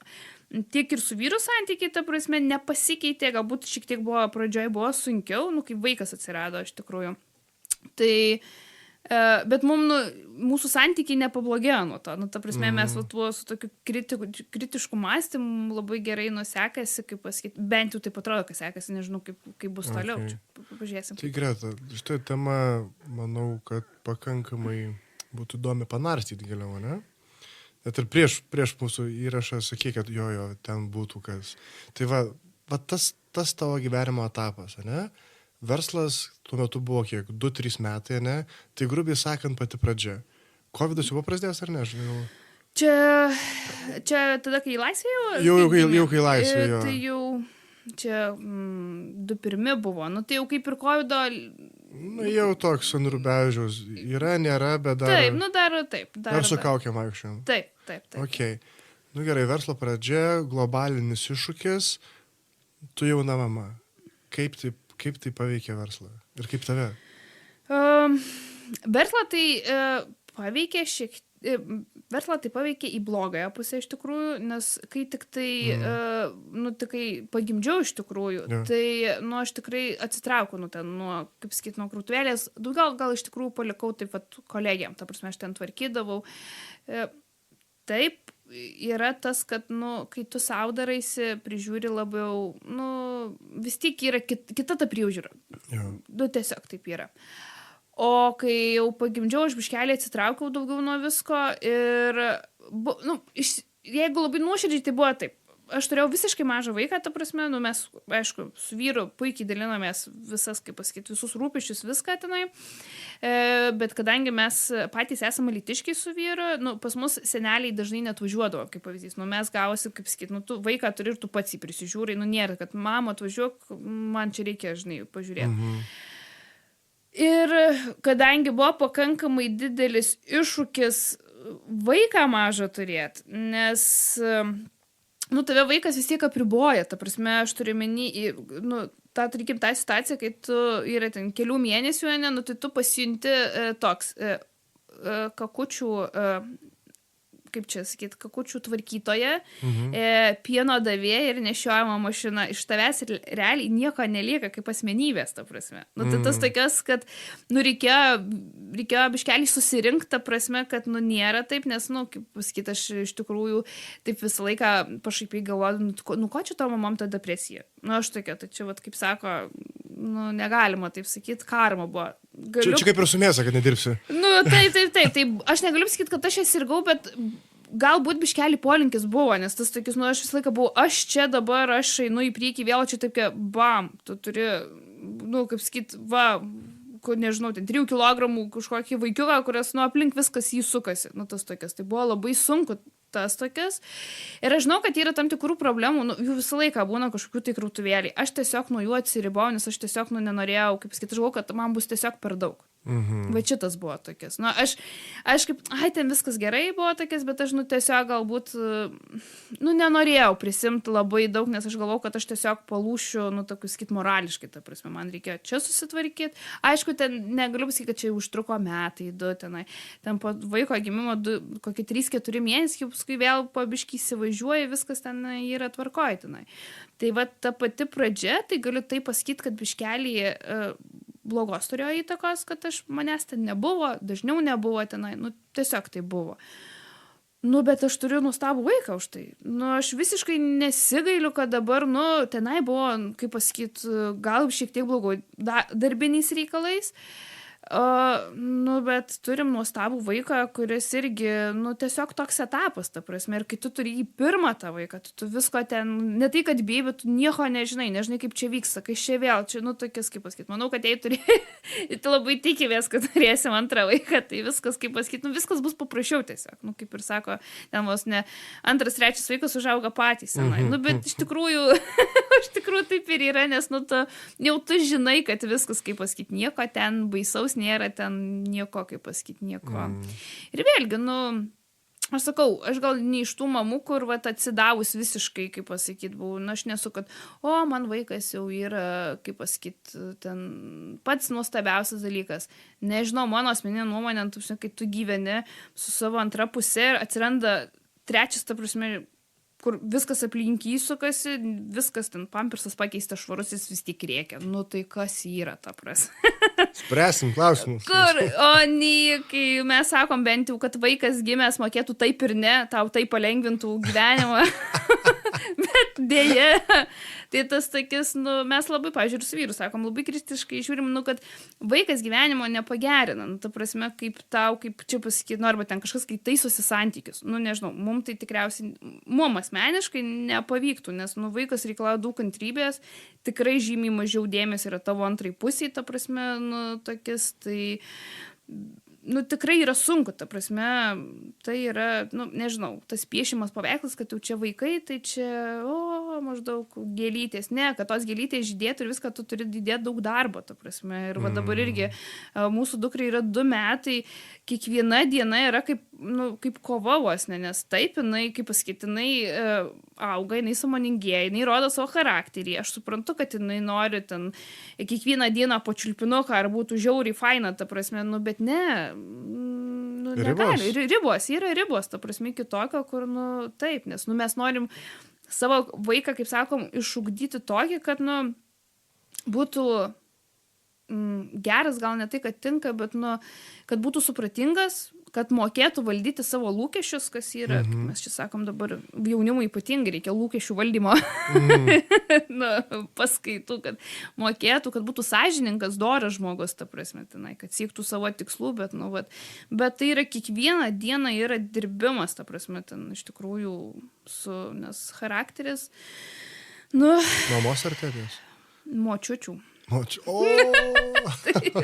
tiek ir su vyru santykiai, ta prasme, nepasikeitė, galbūt šiek tiek buvo, pradžioje buvo sunkiau, nu, kaip vaikas atsirado iš tikrųjų. Tai Bet mūsų santykiai nepablogėjo nuo to. Nu, ta prasme, mes su tokiu kritišku mąstymu labai gerai nusekasi, kaip pasakyti, bent jau taip atrodo, kad sekasi, nežinau, kaip bus toliau. Čia pažiūrėsim. Tai Greta, šitą temą, manau, kad pakankamai būtų įdomi panarstyti giliau, ne? Net ir prieš mūsų įrašą sakė, kad jo, ten būtų kas. Tai va tas tavo gyvenimo etapas, ne? Verslas tuo metu buvo kiek? 2-3 metai, ne? Tai grubiai sakant pati pradžia. Covidas jau buvo prasidėjęs ar ne? Žinau. Čia tada, kai laisvėjau? Jau kai laisvėjau. Tai jau čia 2-1 buvo. Nu, tai jau kaip ir Covido... Nu, jau toks ant rubežiaus. Yra, nėra, bet dar... Taip, taip. Dar su kaukėm vaikščiojom. Taip. Okay. Nu gerai, verslo pradžia, globalinis iššūkis, tu jauna mama. Kaip tai paveikia verslą? Ir kaip tave? Verslą tai paveikė verslą tai paveikė į blogąją pusę iš tikrųjų, nes kai tik tai, kai pagimdžiau iš tikrųjų, tai, aš tikrai atsitraukiau, kaip sakyt, nuo krautuvėlės, gal iš tikrųjų palikau taip pat kolegiam, ta prasme, aš ten tvarkydavau. Taip, yra tas, kad, kai tu sau daraisi, prižiūri labiau, vis tiek yra kita ta priežiūra. Tiesiog taip yra. O kai jau pagimdžiau, aš biškelį atsitraukiau daugiau nuo visko ir, jeigu labai nuoširdžiai, tai buvo taip. Aš turėjau visiškai mažą vaiką, ta prasme, mes, aišku, su vyru puikiai dalinomės visas, kaip pasakyti, visus rūpesčius, viską tenai, bet kadangi mes patys esame alytiškiai su vyru, pas mus seneliai dažnai net važiuodavo, kaip pavyzdys, mes gavosi, kaip sakyti, tu vaiką turi ir tu pats jį prisižiūrai, nėra, kad mama atvažiuok, man čia reikia, pažiūrėti. Ir kadangi buvo pakankamai didelis iššūkis vaiką mažą turėti, nes, tave vaikas vis tiek apriboja, ta prasme, aš turiu menį, tą situaciją, kai tu yra ten kelių mėnesių, tai tu pasijunti toks kakučių, kaip čia sakyti, kakučių tvarkytoja, pieno davėja ir nešiojama mašina. Iš tavęs realiai nieko nelieka kaip asmenybės, ta prasme. Tai tas tokias, kad, reikėjo biškelį susirinkti, ta prasme, kad, nėra taip, nes, kaip pasakyti, aš iš tikrųjų taip visą laiką pašaipiai galvoju, ko čia to mamam ta depresija? Aš tokia, tai čia, kaip sako, negalima taip sakyti, karma buvo. Čia kaip ir su mėsa, kad nedirbsi. Taip. Aš negaliu sakyti, kad aš jas sirgau, bet galbūt biškelį polinkis buvo, nes tas tokius, aš visą laiką buvau, aš čia dabar, aš einu į priekį, vėl čia taip, bam, tu turi, kaip sakyti, nežinau, ten 3 kilogramų kažkokį vaikiuką, kurias, aplink viskas jį sukasi, tas tokias. Tai buvo labai sunku tas tokias. Ir aš žinau, kad yra tam tikrų problemų, jų visą laiką būna kažkokių tai krautuvėliai. Aš tiesiog nuo jų atsiribau, nes aš tiesiog, nenorėjau, kaip sakyti, žinau, kad man bus tiesiog per daug. Va šitas buvo tokias. Aš kaip, ten viskas gerai buvo tokias, bet aš, tiesiog galbūt, nenorėjau prisimti labai daug, nes aš galvau, kad aš tiesiog palūšiu, tokius, sakyt, morališkai, ta prasme, man reikėjo čia susitvarkyti. Aišku, ten negaliu pasakyti, kad čia užtruko metai, 2 tenai. Ten po vaiko gimimo kokie 3-4 mėnesiai, paskui vėl po biškį įsivažiuoja, viskas ten yra tvarkoj tenai. Tai va, ta pati pradžia, tai galiu tai pasakyti, kad biškelį blogos turėjo įtakos, kad manęs ten nebuvo, dažniau nebuvo tenai, tiesiog tai buvo. Bet aš turiu nuostabų vaiką už tai. Aš visiškai nesigailiu, kad dabar, tenai buvo, kaip pasakyti, gal šiek tiek blogo darbiniais reikalais, bet turim nuostabų vaiką, kuris irgi, tiesiog toks etapas, ta prasme, ir kai tu turi į pirmą tą vaiką, tu visko ten, ne tai, kad bijai, bet tu nieko nežinai kaip čia vyksta, kai čia vėl, čia, tokias, kaip pasakyti, manau, kad jei tu labai tikimės, kad turėsim antrą vaiką, tai viskas, kaip pasakyti, viskas bus paprasčiau tiesiog, kaip ir sako, ten vos ne 2-3 vaikas užauga patys, bet iš tikrųjų taip ir yra, nes, jau tu žinai, kad viskas, kaip pasakyti, nieko ten baisaus nėra, ten nieko, kaip pasakyti, nieko. Ir vėlgi, aš sakau, aš gal ne iš tų mamų, kur atsidavus visiškai, kaip pasakyti, buvau, aš nesu, kad, man vaikas jau yra, kaip pasakyti, ten pats nuostabiausias dalykas. Nežinau, mano asmeninė nuomonė, kai tu gyveni su savo antra pusė ir atsiranda trečias, ta prasme, kur viskas aplink jį sukasi, viskas ten pampersas pakeistas švarus, jis vis tik rėkia. Nu tai kas yra, ta prasme? Spręsim klausimus. Kur? O nei, kai mes sakom bent jau, kad vaikas gimęs mokėtų taip ir ne, tau tai palengvintų gyvenimą. Bet dėje, tai tas takis, nu, mes labai, pažiūrėjau, su vyru sakom, labai kritiškai žiūrim, nu, kad vaikas gyvenimo nepagerina. Nu, ta prasme, kaip tau, kaip čia pasakyti, nu, arba ten kažkas, kai taisosi santykius. Nu, nežinau, mums tai tikriausiai, mum asmeniškai nepavyktų, nes, nu, vaikas reikalauja daug kantrybės, tikrai žymiai mažiau dėmesio yra tavo antrai pusiai, ta prasme, nu, tokis, tai... Nu, tikrai yra sunku, ta prasme, tai yra, nu, nežinau, tas piešimas paveikslas, kad jau čia vaikai, tai čia, maždaug gėlytės. Ne, kad tos gėlytės žydėtų ir viską tu turi didėti daug darbo, ta prasme. Ir va dabar irgi mūsų dukrai yra 2 metai, kiekviena diena yra kaip, nu, kaip kova vos, nes taip, jinai, kaip pasakyti, jinai auga, jinai sąmoningėja, jinai rodo savo charakterį. Aš suprantu, kad jinai nori ten kiekvieną dieną po čiulpinuką ar būtų žiauriai faina, ta prasme, nu, bet ne. Nu, negali. Ribos, yra ribos, ta prasme, kitokio, kur, nu, taip, nes, nu, mes norim savo vaiką, kaip sakom, išugdyti tokį, kad, nu, būtų geras, gal ne tai, kad tinka, bet, nu, kad būtų supratingas, kad mokėtų valdyti savo lūkesčius, kas yra, kaip mes čia sakom dabar, jaunimui ypatingai reikia lūkesčių valdymo nu, paskaitų, kad mokėtų, kad būtų sąžiningas, doras žmogus, ta prasme, tenai, kad siektų savo tikslų, bet, nu, bet tai yra kiekvieną dieną yra dirbimas, ta prasme, ten iš tikrųjų nes charakteris, nu... Mamos ar tėvės? Močiučių. Taip,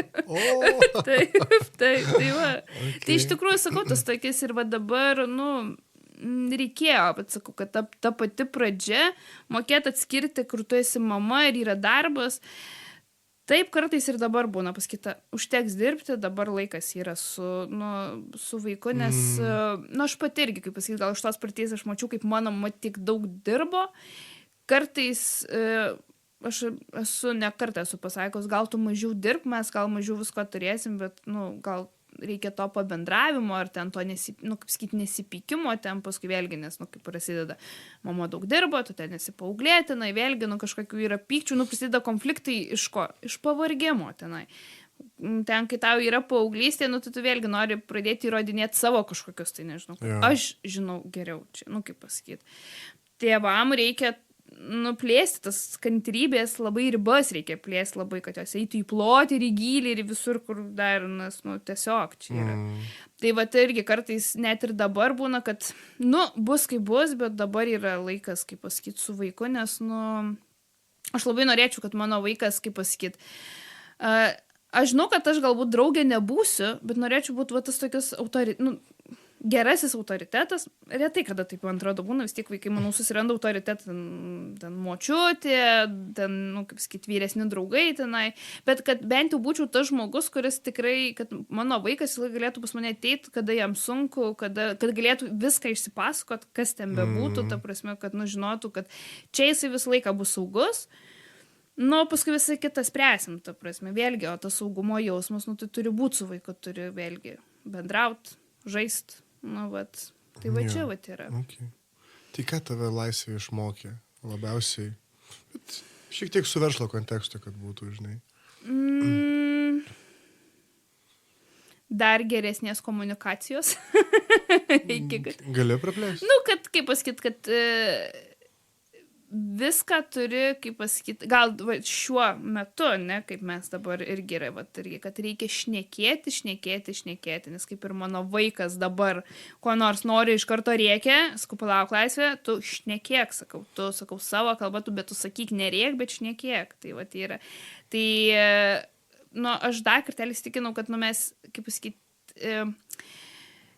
tai va. Okay. Tai iš tikrųjų, sakau, tas tokis ir va dabar, nu, reikėjo, bet sakau, kad ta pati pradžia, mokėti atskirti, kur tu esi mama ir yra darbas. Taip kartais ir dabar būna pasakyta, užteks dirbti, dabar laikas yra su vaiku, nes, nu, aš pati irgi, kaip pasakyti, gal iš tos parties aš mačiau, kaip mano mama tik daug dirbo. Kartais... Aš esu ne kartą pasakęs, gal tu mažiau dirb, mes gal mažiau visko turėsim, bet, nu, gal reikia to pabendravimo ar ten to, kaip sakyti, nesipykimo, ten paskui vėlgi, nes, nu, kaip prasideda, mama daug dirbo, tu ten esi paauglėtinai, vėlgi, nu, kažkokių yra pykčių, nu, prasideda konfliktai iš ko? Iš pavargimo tenai. Ten, kai tau yra paauglystė, nu, tu vėlgi nori pradėti įrodinėti savo kažkokius, tai nežinau, aš žinau geriau čia, nu, kaip pasakyti. Tėvam reikia nuplėsti tas kantrybės, labai ribas reikia plėsti labai, kad jos eitų į plotį ir į gylį ir visur, kur dar, nes, nu, tiesiog čia yra. Tai va, tai irgi kartais net ir dabar būna, kad, nu, bus kaip bus, bet dabar yra laikas, kaip pasakyti, su vaiku, nes, nu, aš labai norėčiau, kad mano vaikas, kaip pasakyti, aš žinau, kad aš galbūt draugė nebūsiu, bet norėčiau būti, va, tas tokius gerasis autoritetas, retai kada taip, man atrodo, būna, vis tiek vaikai, manau, susiranda autoritetą, ten močiutė, ten, nu, kaip sakyti, vyresni draugai tenai, bet kad bent jau būčiau tas žmogus, kuris tikrai, kad mano vaikas galėtų pas mane ateiti, kada jam sunku, kad galėtų viską išsipasakot, kas ten bebūtų, ta prasme, kad, nu, žinotų, kad čia jisai visą laiką bus saugus, nu, paskui visai kitą spręsim, ta prasme, vėlgi, o tas saugumo jausmas, nu, tai turi būti su vaiku, turi vėlgi bendrauti, žaisti. Nu, vat, tai va čia vat yra. Okay. Tai ką tave laisvė išmokė labiausiai? Bet šiek tiek su verslo kontekstu, kad būtų, žinai. Dar geresnės komunikacijos. Gali praplėsti? Nu, kad, kaip pasakyti, kad viską turi, kaip pasakyti, gal va, šiuo metu, ne, kaip mes dabar irgi yra, va, irgi, kad reikia šnekėti, nes kaip ir mano vaikas dabar, ko nors nori iš karto rėkia, sakau, palauk laisvė, tu šnekėk, sakau savo kalbą, bet tu sakyk nerėk, bet šnekėk, tai va, tai yra. Tai, nu, aš dar kartelį įsitikinau, kad, nu, mes, kaip pasakyti,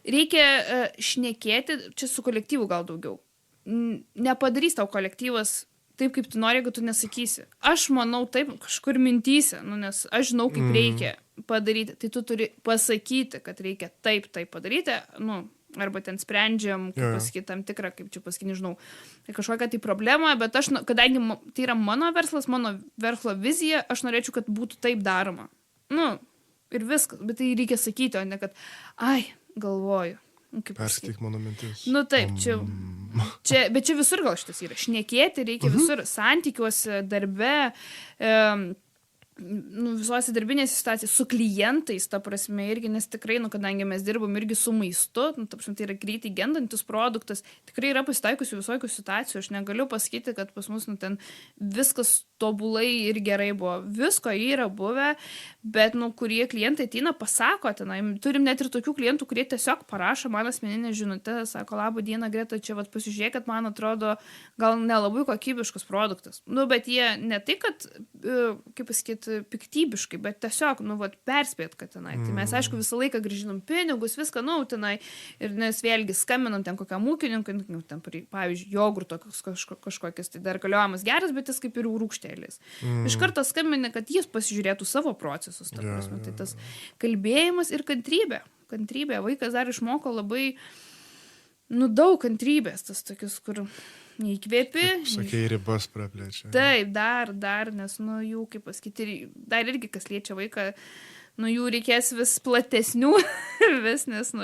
reikia šnekėti, čia su kolektyvu gal daugiau. Nepadarys tau kolektyvas taip, kaip tu nori, jeigu tu nesakysi. Aš manau taip, kažkur mintyse, nu, nes aš žinau, kaip reikia padaryti. Tai tu turi pasakyti, kad reikia taip padaryti, nu, arba ten sprendžiam, kaip pasakyti, tam tikrą, kaip čia pasakyti, nežinau, kažkokią tai problemą, bet aš, kadangi tai yra mano verslas, mano verslo vizija, aš norėčiau, kad būtų taip daroma. Nu, ir viskas, bet tai reikia sakyti, o ne kad, ai, galvoju. Kaip Perskaityk mano mintis. Nu taip, bet čia visur gal šitas yra. Šnekėti reikia visur, santykiuose, darbe, visose darbinėse situacijose, su klientais, ta prasme, irgi, nes tikrai, kadangi mes dirbam irgi su maistu, ta prasme, tai yra greitai gendantis produktas, tikrai yra pasitaikusių visokių situacijų, aš negaliu pasakyti, kad pas mus, ten viskas tobulai ir gerai buvo, visko yra buvę, bet, kurie klientai ateina, pasako, turim net ir tokių klientų, kurie tiesiog parašo man asmeninę žinutę, sako, labą dieną, Greta, čia, pasižiūrėk, kad man atrodo, gal nelabai kokybiškas produktas. Bet jie ne tai, kad, kaip pasakyti, piktybiškai, bet tiesiog, perspėt, kad tenai. Tai mes, aišku, visą laiką grįžinom pinigus, viską, tenai, ir nes vėlgi skambinam ten kokiam ūkininkui, ten, pavyzdžiui, jogurto kažkokias, tai dar galiojamas geras, bet jis kaip ir rūgštėlis. Iš karto skambini, kad jis pasižiūrėtų savo procesus, ta prasme. Tai tas kalbėjimas ir kantrybė. Kantrybė. Vaikas dar išmoko labai, daug kantrybės, tas tokius, kur neįkvėpi. Sakai, ribas praplečia. Taip, dar, nes, jų, kaip pasakyti, dar irgi, kas liečia vaiką, jų reikės vis platesnių, vis, nes,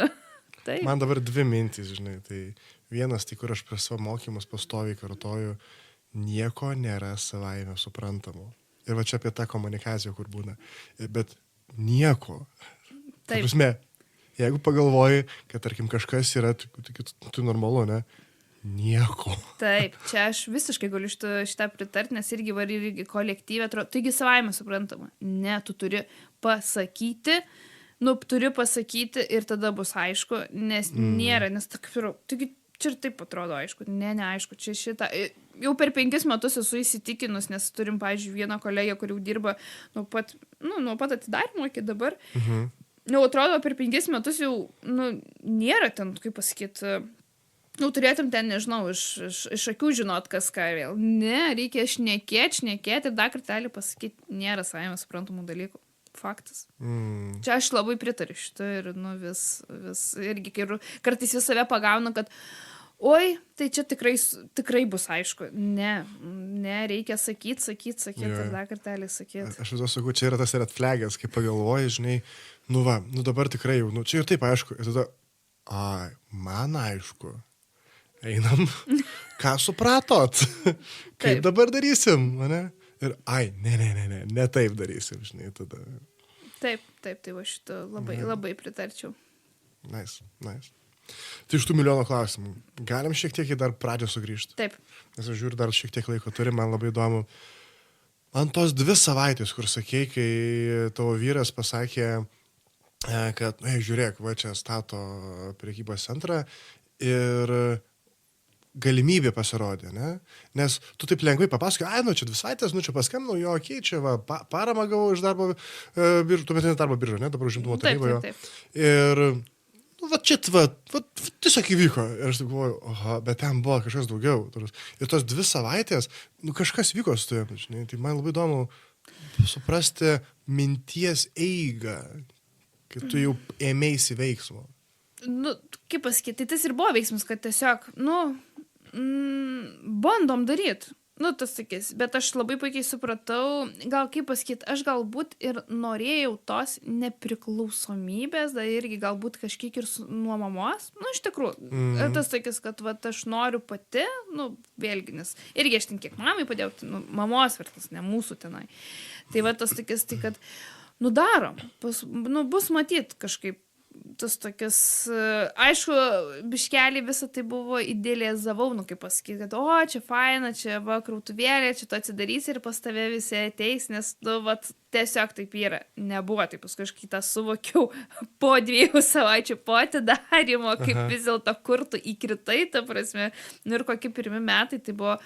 taip. Man dabar dvi mintys, žinai, tai vienas, tai kur aš prie savo mokymus pastoviai kartoju, nieko nėra savaime suprantamo. Ir va čia apie tą komunikaciją, kur būna. Bet nieko. Taip. Prasme, jeigu pagalvoji, kad, tarkim, kažkas yra, tai normalu, ne? Nieko. Taip, čia aš visiškai galiu šitą pritarti, nes irgi kolektyvė atrodo, taigi savaime suprantama. Ne, tu turi pasakyti, ir tada bus aišku, nes nėra, nes taigi čia ir taip atrodo aišku, neaišku, čia šitą. Jau per 5 metus esu įsitikinus, nes turim, pavyzdžiui, vieną kolegę, kur jau dirba nuo pat atidarimo iki dabar. Jau atrodo, per 5 metus jau, nėra ten, kaip pasakyti, turėtum ten, nežinau, iš akių žinot, kas ką vėl. Ne, reikia šnekėti ir dar kartelį pasakyti, nėra savime suprantamų dalykų. Faktas. Čia aš labai pritariu šitą ir, vis irgi, kartais vis save pagaunu, kad oi, tai čia tikrai bus aišku. Ne, reikia sakyti ir dar kartelį sakyti. Aš vis sakau, čia yra tas red flagas, kai pagalvoji, žinai, dabar tikrai jau, čia ir taip aišku. Ir tada, man aišku. Einam, ką supratot? Kaip dabar darysim, ne? Ir, ne taip darysim, žinai, tada. Taip, tai va šitą labai pritarčiau. Nice. Tai iš tų milijono klausimų, galim šiek tiek į dar pradžią sugrįžti? Taip. Nes aš žiūriu, dar šiek tiek laiko turi, man labai įdomu. Man tos 2 savaitės, kur sakei, kai tavo vyras pasakė, kad, žiūrėk, va čia stato prekybos centrą ir galimybė pasirodė, ne? Nes tu taip lengvai papasakai, čia 2 savaitės, čia paskambinau, jo, čia va, paramą gavau iš darbo biržų, tuometinė darbo birža, ne, dabar užimtumo taryboje. Taip. Ir, tiesiog įvyko. Ir aš taip galvoju, bet ten buvo kažkas daugiau. Ir tos 2 savaitės, kažkas vyko su tavimi, žinai, tai man labai įdomu suprasti minties eigą, kai tu jau ėmėsi veiksmo. Kaip pasakyti, tai tas ir buvo veiksmas, kad tiesiog, bandom daryti. Tas sakys, bet aš labai puikiai supratau, gal kaip pasakyti, aš galbūt ir norėjau tos nepriklausomybės, dar irgi galbūt kažkiek ir nuo mamos, iš tikrųjų. Ir tas sakys, kad aš noriu pati, vėlgi, nes irgi aš ten kiek mamai padėjau, mamos vertas, ne mūsų tenai. Tai tas sakys, tai kad, darom, bus matyt kažkaip. Tas tokias, aišku, biškelį visą tai buvo idealizavau, kaip pasakyti, kad, čia faina, čia va krautuvėlė, čia tu atsidarysi ir pas tave visi ateis, nes, tiesiog taip yra. Nebuvo, taip paskui aš kitą suvokiau po 2 savaičių po atidarymo, kaip vis dėlto kur tu įkritai, ta prasme, ir kokie 1 metai, tai buvo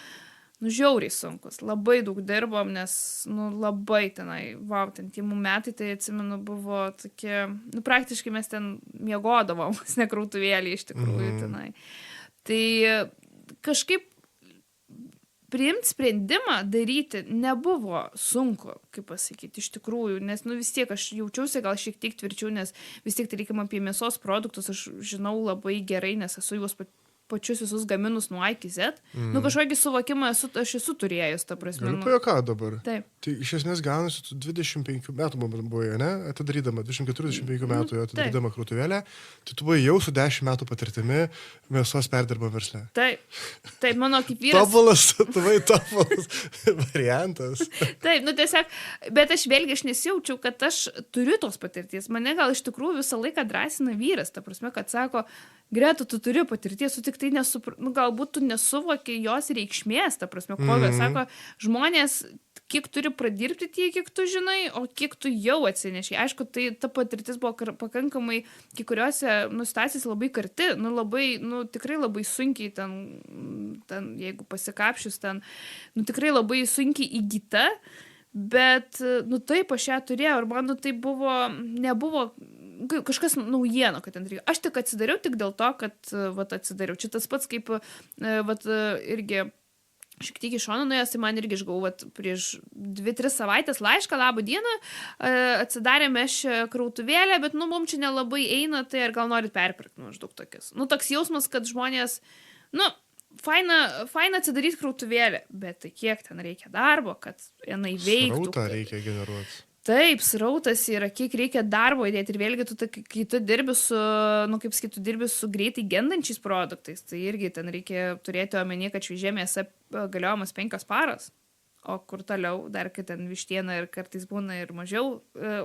žiauriai sunkus, labai daug dirbom, nes, labai tenai, ten tie metai, tai atsimenu, buvo tokie, praktiškai mes ten miegodavom, nekrautuvėlį iš tikrųjų tenai. Tai kažkaip priimti sprendimą daryti nebuvo sunku, kaip pasakyti, iš tikrųjų, nes, vis tiek aš jaučiausi gal šiek tiek tvirčiau, nes vis tiek tai reikia apie mėsos produktus, aš žinau labai gerai, nes esu juos pačius visus gaminus nuo A iki Z. Nu, kažkokį suvokimą aš esu turėjus, ta prasme. Galiu pajuokauti dabar. Taip. Tai iš esmės gaunasi, tu 25 metų buvai, ne? Atidarydama, 24-25 metų atidarydama krautuvėlę, tai tu buvai jau su 10 metų patirtimi mėsos perdirbimo versle. Taip, mano kaip vyras. Tobulas variantas. Taip, nu tiesiog, bet aš vėlgi nesijaučiau, kad aš turiu tos patirties. Mane gal iš tikrųjų visą laiką drąsina vyras, ta prasme, kad sako, Greta, tu turi patirties, tu tik tai galbūt tu nesuvoki jos reikšmės, ta prasme, kokios, sako, žmonės kiek turi pradirbti tiek, kiek tu žinai, o kiek tu jau atsinešiai. Aišku, tai ta patirtis buvo pakankamai, kai kuriuose situacijose labai karti, tikrai labai sunkiai ten jeigu pasikapšius, tikrai labai sunkiai įgyta, bet, taip, aš ją turėjau ir man, tai nebuvo kažkas naujieno, kad ten reikia. Aš tik atsidariau tik dėl to, kad, atsidariau. Čia tas pats kaip, irgi, šiek tiek iš šono nuėjęs, tai man irgi išgavau, prieš 2-3 savaitės laišką, labą dieną, atsidarėme šią krautuvėlę, bet, mums čia nelabai eina, tai ar gal norit perpirkti, maždaug tokias. Toks jausmas, kad žmonės, faina atsidaryti krautuvėlę, bet tai kiek ten reikia darbo, kad jinai veiktų. Srautą reikia generuoti. Taip, srautas yra, kiek reikia darbo įdėti ir vėlgi, kai tu dirbi su greitai gendančiais produktais, tai irgi ten reikia turėti omeny, kad šviežia mėsa galiojamas 5 paras, o kur toliau, dar kai ten vištiena ir kartais būna ir mažiau,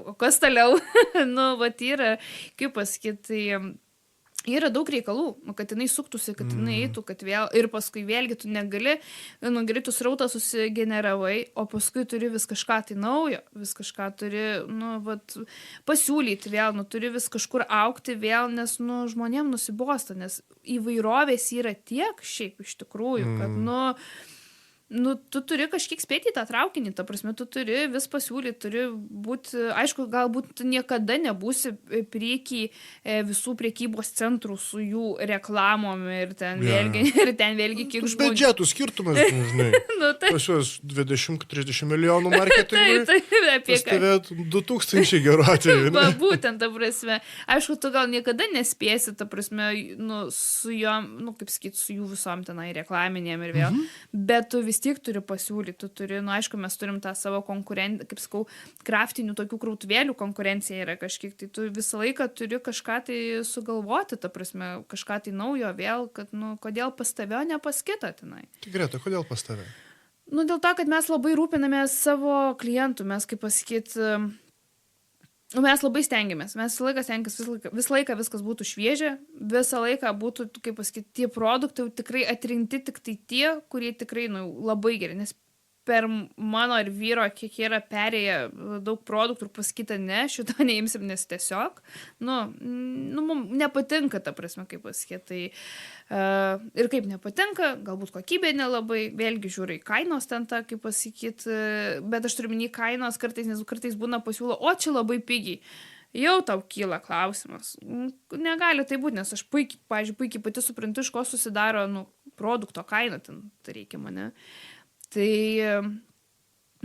o kas toliau, yra, kaip pasakyti, tai yra daug reikalų, kad jinai suktųsi, kad jinai eitų, kad vėl, ir paskui vėlgi tu negali, greitų srautą susigeneravai, o paskui turi vis kažką tai naujo, vis kažką turi, pasiūlyti vėl, turi vis kažkur aukti vėl, nes, žmonėm nusibosta, nes įvairovės yra tiek šiaip iš tikrųjų, kad, tu turi kažkiek spėti į tą traukinį, ta prasme, tu turi vis pasiūlyti, turi būti, aišku, galbūt tu niekada nebūsi prieky visų priekybos centrų su jų reklamom ir ten vėlgi kiek žmonių. Biudžetų skirtumas, žinai. Pas juos 20-30 milijonų marketingui, pas tave 2000 gerų atveju. Būtent, ta prasme. Aišku, tu gal niekada nespėsi, ta prasme, su jom, kaip sakyti, su jų visom tenai reklaminėm ir vėl, bet tu vis tiek turi pasiūlyti, tu turi, aišku, mes turim tą savo konkurenciją, kaip sakau, kraftinių tokių krautuvėlių konkurencija yra kažkiek, tai tu visą laiką turi kažką tai sugalvoti, ta prasme, kažką tai naujo vėl, kad, kodėl pas tave, o ne pas kitą tenai. Tai Greta, kodėl pas tave? Dėl to, kad mes labai rūpinamės savo klientų, mes, kaip pasakyti, mes labai stengiamės, mes visą laiką viskas būtų šviežia, visą laiką būtų, kaip pasakyti, tie produktai tikrai atrinkti tik tai tie, kurie tikrai labai geri, nes per mano ir vyro, kiek yra perėję daug produktų ir pasakyta, ne, šito neimsim, nes tiesiog, mums nepatinka, ta prasme, kaip pasakyti, ir kaip nepatinka, galbūt kokybė nelabai, vėlgi žiūri į kainos ten tą, kaip pasakyti, bet aš turiu minį kainos kartais, nes kartais būna pasiūlo, o čia labai pigiai. Jau tau kyla klausimas. Negali tai būti, nes aš puikiai pati suprantu, iš ko susidaro produkto kaina, ten tai reikia mane. Tai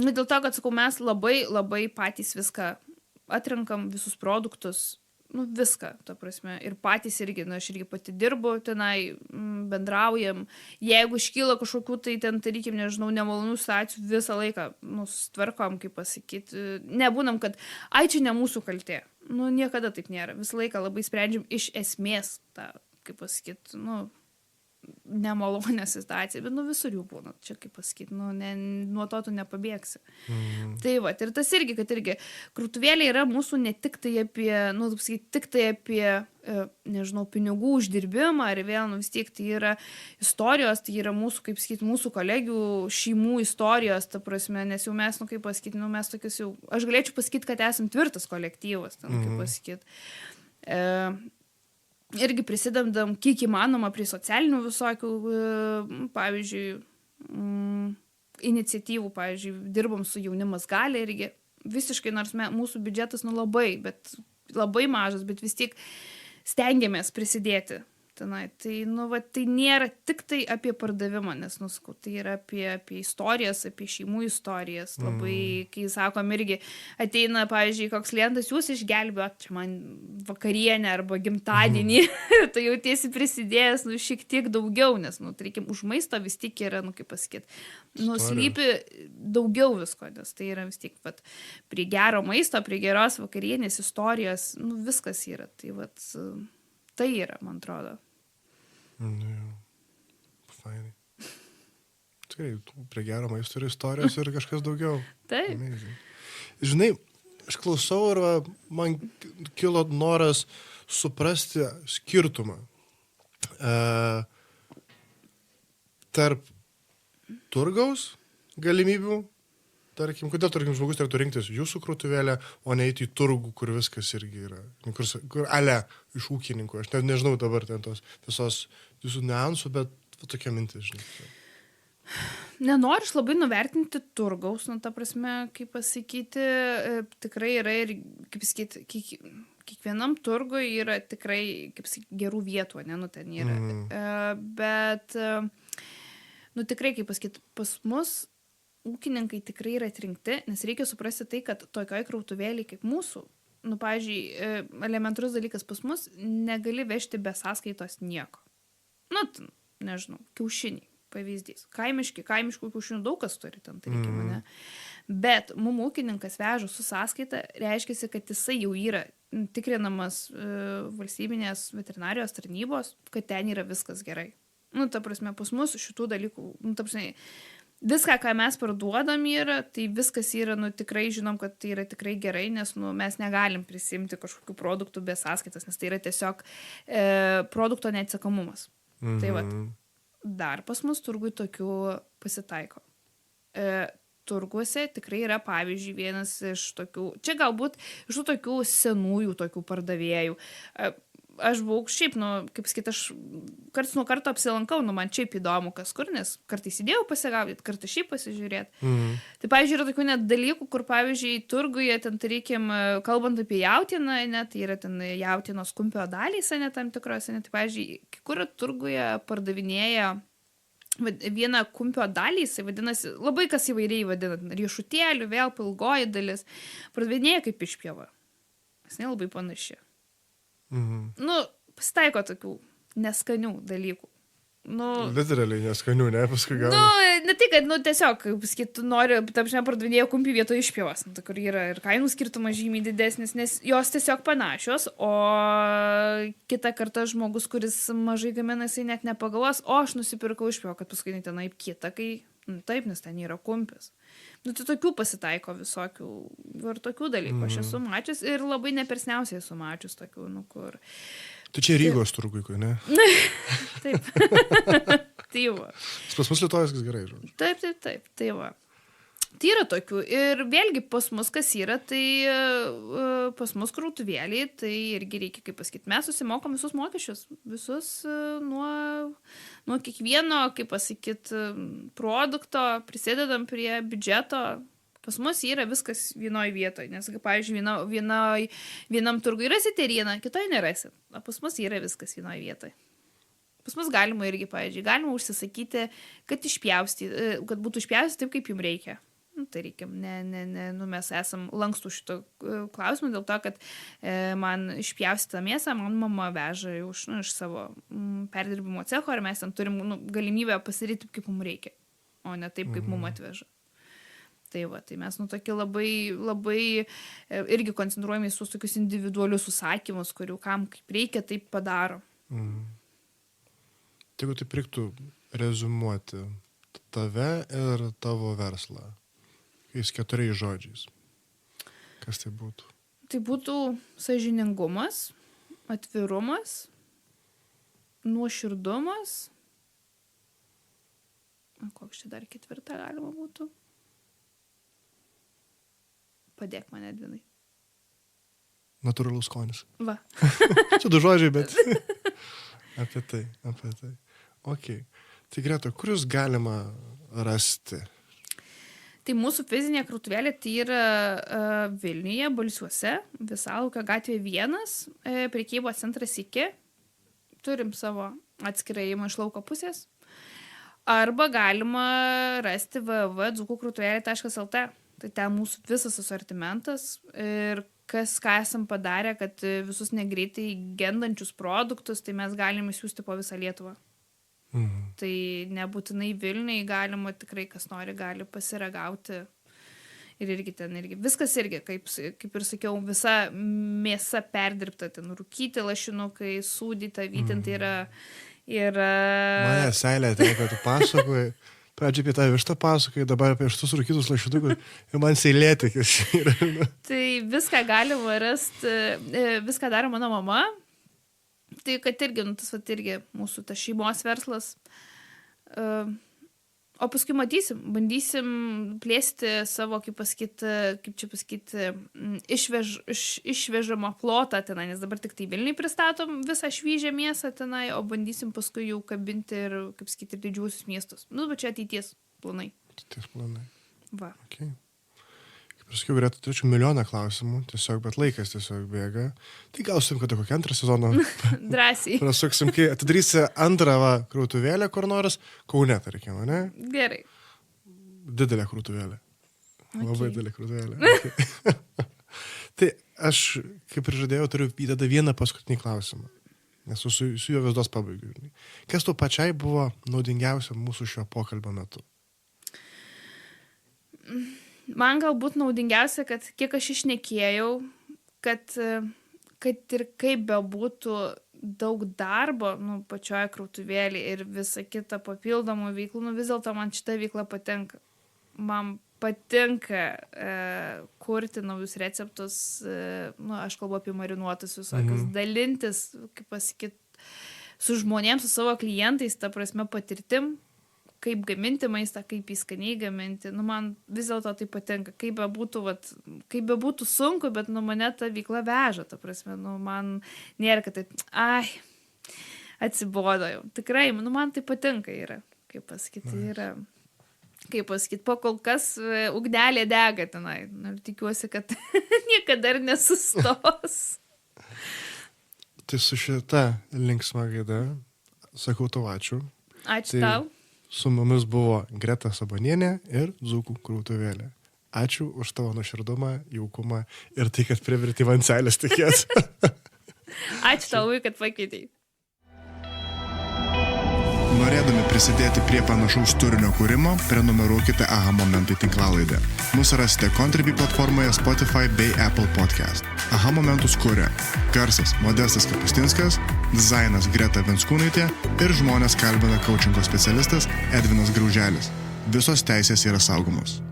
dėl to, kad, sakau, mes labai patys viską atrenkam, visus produktus, viską, ta prasme, ir patys irgi, aš irgi pati dirbu tenai, bendraujam, jeigu iškyla kažkokių tai ten, tarykim, nežinau, nemalonų situacijų, visą laiką, sutvarkom, kaip pasakyti, nebūnam, kad, čia ne mūsų kaltė, niekada taip nėra, visą laiką labai sprendžiam iš esmės, tą, kaip pasakyti, nemalonę situaciją, bet visur jų būna, čia kaip pasakyti, nuo to tu nepabėgsi. Tai va, ir tas irgi, kad irgi krautuvėlė yra mūsų ne tik tai apie, nežinau, pinigų uždirbimą, ar vėl, vis tiek tai yra istorijos, tai yra mūsų, kaip sakyti, mūsų kolegių šeimų istorijos, ta prasme, nes jau mes, kaip pasakyti, mes tokius jau, aš galėčiau pasakyti, kad esam tvirtas kolektyvas, ten, kaip pasakyti. Irgi prisidedam kiek įmanoma prie socialinių visokių, pavyzdžiui, iniciatyvų, pavyzdžiui, dirbam su Jaunimas gali irgi, visiškai, nors mūsų biudžetas labai mažas, bet vis tiek stengiamės prisidėti. tenai. Tai, tai nėra tik tai apie pardavimą, nes, sakau, tai yra apie istorijas, apie šeimų istorijas. Labai, kai sakom, irgi ateina, pavyzdžiui, koks klientas, jūs išgelbėjot čia man vakarienę arba gimtadienį, tu jautiesi prisidėjęs, šiek tiek daugiau, nes, tarkim, už maisto vis tik yra, kaip pasakyti, slypi daugiau visko, nes tai yra vis tiek, prie gero maisto, prie geros vakarienės istorijos, viskas yra. Tai yra, man atrodo. Fainai. Tikrai, prie gero maisto ir istorijos ir kažkas daugiau. Taip. Amazing. Žinai, aš klausau ir man kilo noras suprasti skirtumą tarp turgaus galimybių. Tarkim, kodėl, žmogus turėtų rinktis jūsų krautuvėlę, o ne eiti į turgų, kur viskas irgi yra. Kur iš ūkininkų. Aš nežinau dabar ten tos visos jūsų niuansų, bet tokia mintis, žinai. Nenoriu aš labai nuvertinti turgaus, ta prasme, kaip pasakyti, tikrai yra ir, kaip sakyti, kiekvienam turgui yra tikrai, kaip sakyti, gerų vietų, ten yra. Bet, tikrai, kaip pasakyti, pas mus ūkininkai tikrai yra atrinkti, nes reikia suprasti tai, kad tokioj krautuvėlėj kaip mūsų, pavyzdžiui, elementarus dalykas pas mus, negali vežti be sąskaitos nieko. Nežinau, kiaušiniai, pavyzdys. Kaimiškų kiaušinių daug kas turi ten, tarkim, ne? Bet mum ūkininkas veža su sąskaita, reiškia, kad jisai jau yra tikrinamas valstybinės veterinarijos tarnybos, kad ten yra viskas gerai. Ta prasme, pas mus šitų dalykų, ta prasme, viską, ką mes parduodam yra, tai viskas yra, tikrai žinom, kad tai yra tikrai gerai, nes, mes negalim prisimti kažkokių produktų be sąskaitas, nes tai yra tiesiog produkto neatsekamumas. Tai dar pas mus turgui tokių pasitaiko. Turguose tikrai yra, pavyzdžiui, vienas iš tokių, čia galbūt iš tų tokių senųjų tokių pardavėjų. Aš buvau šiaip, kaip sakyti, aš karts nuo karto apsilankau, man šiaip įdomu, kas kur, nes kartais įdėjau pasigaudyti, kartais šiaip pasižiūrėti. Tai, pavyzdžiui, yra tokių net dalykų, kur, pavyzdžiui, turguje, ten, tarkim, kalbant apie jautieną, tai yra ten jautienos kumpio dalys, tam tikros, tai, pavyzdžiui, kai kur turguje pardavinėja vieną kumpio dalį, jisai vadinasi, labai kas įvairiai vadina, riešutėlių, vėl pilgoji dalis, pardavinėja kaip išpjova. Jis nelabai panaši. Pasitaiko tokių neskanių dalykų. Literaliai neskanių, ne, paskui gal. Ne tai, kad, tiesiog, kaip sakyt, nori, pardavinėjo kumpį vietoje išpjovas, kur yra ir kainų skirtumas žymiai didesnis, nes jos tiesiog panašios, o kitą kartą žmogus, kuris mažai gamina, jisai net nepagalvos, o aš nusipirkau išpjovą, kad paskui tenai kita, kai, taip, nes ten yra kumpis. Tai tokių pasitaiko visokių ir tokių dalykų. Aš esu mačius ir labai nepersniausiai esu mačius tokių, kur... Tai čia Rygos turgui, ne? Taip. Tai va. Pas mus Lietuvos viskas gerai, žodžiu. Taip. Tai va. Tai yra tokių. Ir vėlgi pas mus kas yra, tai pas mus krautuvėliai, tai irgi reikia, kaip pasakyti, mes susimokom visus mokesčius. Visus nuo kiekvieno, kaip pasakyti, produkto, prisidedam prie biudžeto. Pas mus yra viskas vienoj vietoje, nes, pavyzdžiui, vienam turgui rasite rieną, kitoj nerasit. O pas mus yra viskas vienoj vietoje. Pas mus galima irgi, pavyzdžiui, galima užsisakyti, kad būtų išpjausti taip, kaip jums reikia. Tai reikia, mes esam lankstų šito klausimų dėl to, kad man išpjaustytą mėsą man mama veža iš savo perdirbimo cecho ir mes ten turim galimybę pasiryti, kaip mums reikia, o ne taip, kaip mums atveža. Tai va, tai mes tokie labai irgi koncentruojame į sus tokius individualius užsakymus, kurių kam kaip reikia, taip padaro. Jeigu taip reiktų rezumuoti tave ir tavo verslą, kokiais 4 žodžiais, kas tai būtų? Tai būtų sąžiningumas, atvirumas, nuoširdumas. Koks čia dar 4 galima būtų? Padėk mane, Edvinai. Natūralus skonis. Va. Čia 2 žodžiai, bet apie tai. Ok. Tai Greta, kur jūs galima rasti? Tai mūsų fizinė krautuvėlė tai yra Vilniuje, Balsiuose, Visalaukio gatvė 1, prekybos centras iki. turim savo atskirą įėjimą iš lauko pusės. Arba galima rasti www.dzūkukrūtuvėlė.lt. Tai ten mūsų visas asortimentas ir ką esam padarę, kad visus negreitai gendančius produktus, tai mes galim išsiųsti po visą Lietuvą. Tai nebūtinai Vilniui galima, tikrai kas nori, gali pasiragauti. Ir irgi ten viskas irgi, kaip ir sakiau, visa mėsa perdirbta, ten rūkyti lašinukai, sūdyta, vytinti yra... Mane seilė, tai, kad tu pasakoji, pradžiai apie tą vištą pasakoji, dabar apie šitus rūkytus lašinukus ir man seilėtikis yra. Tai viską galima rasti, viską daro mano mama. Tai kad irgi, tas irgi mūsų tas šeimos verslas. O paskui bandysim plėsti savo, išvežamą plotą tenai, nes dabar tik tai Vilniui pristatom visą švyžią mėsą tenai, o bandysim paskui jau kabinti ir, ir didžiuosius miestus. Bet čia ateities planai. Ateities planai. Va. Okay. Pasakiau, Greta, turėčiau milijoną klausimų, bet laikas tiesiog bėga. Tai gal suim, kada kokią antrą sezoną drąsiai. Prasuksim, kai atidarysi antrą krautuvėlę kur nors, Kaune, tarkim, ne? Gerai. Didelė krautuvėlė. Okay. Labai didelė krautuvėlė. Okay. Tai aš, kaip ir žadėjau, turiu įdėti vieną paskutinį klausimą. Nes su juo visdos pabaigiu. Kas tu pačiai buvo naudingiausia mūsų šio pokalbio metu? Man galbūt naudingiausia, kad kiek aš išnekėjau, kad ir kaip bebūtų daug darbo, pačioje krautuvėlė ir visa kita papildomų veiklų, vis dėlto man šita veikla patinka. Man patinka kurti naujus receptus, aš kalbu apie marinuotus visokius, dalintis, kaip pasakyti, su žmonėms, su savo klientais, ta prasme patirtim, kaip gaminti maistą, kaip jį skaniai gaminti. Man vis dėlto tai patinka. Kaip bebūtų sunku, bet mane ta veikla veža, ta prasme. Man nėra, kad atsibodo jau. Tikrai, man tai patinka yra. Kaip pasakyti, po kol kas ugnelė dega tenai. Ir tikiuosi, kad niekada ir nesustos. Tai su šita linksma gaida sakau tau ačiū. Ačiū tau. Su mumis buvo Greta Sabonienė ir Dzūkų krautuvėlė. Ačiū už tavo nuoširdumą, jaukumą ir tai, kad privertė man seilės tikėt. Ačiū tau, kad pakeitei. Norėdami prisidėti prie panašaus turinio kūrimo, prenumeruokite Aha Momentai tinklalaidę. Mūsų rasite Contribui platformoje Spotify bei Apple Podcast. Aha Momentus kuria garsas Modestas Kapustinskas, dizainas Greta Venckūnaitė ir žmonės kalbina coachingo specialistas Edvinas Grauželis. Visos teisės yra saugomos.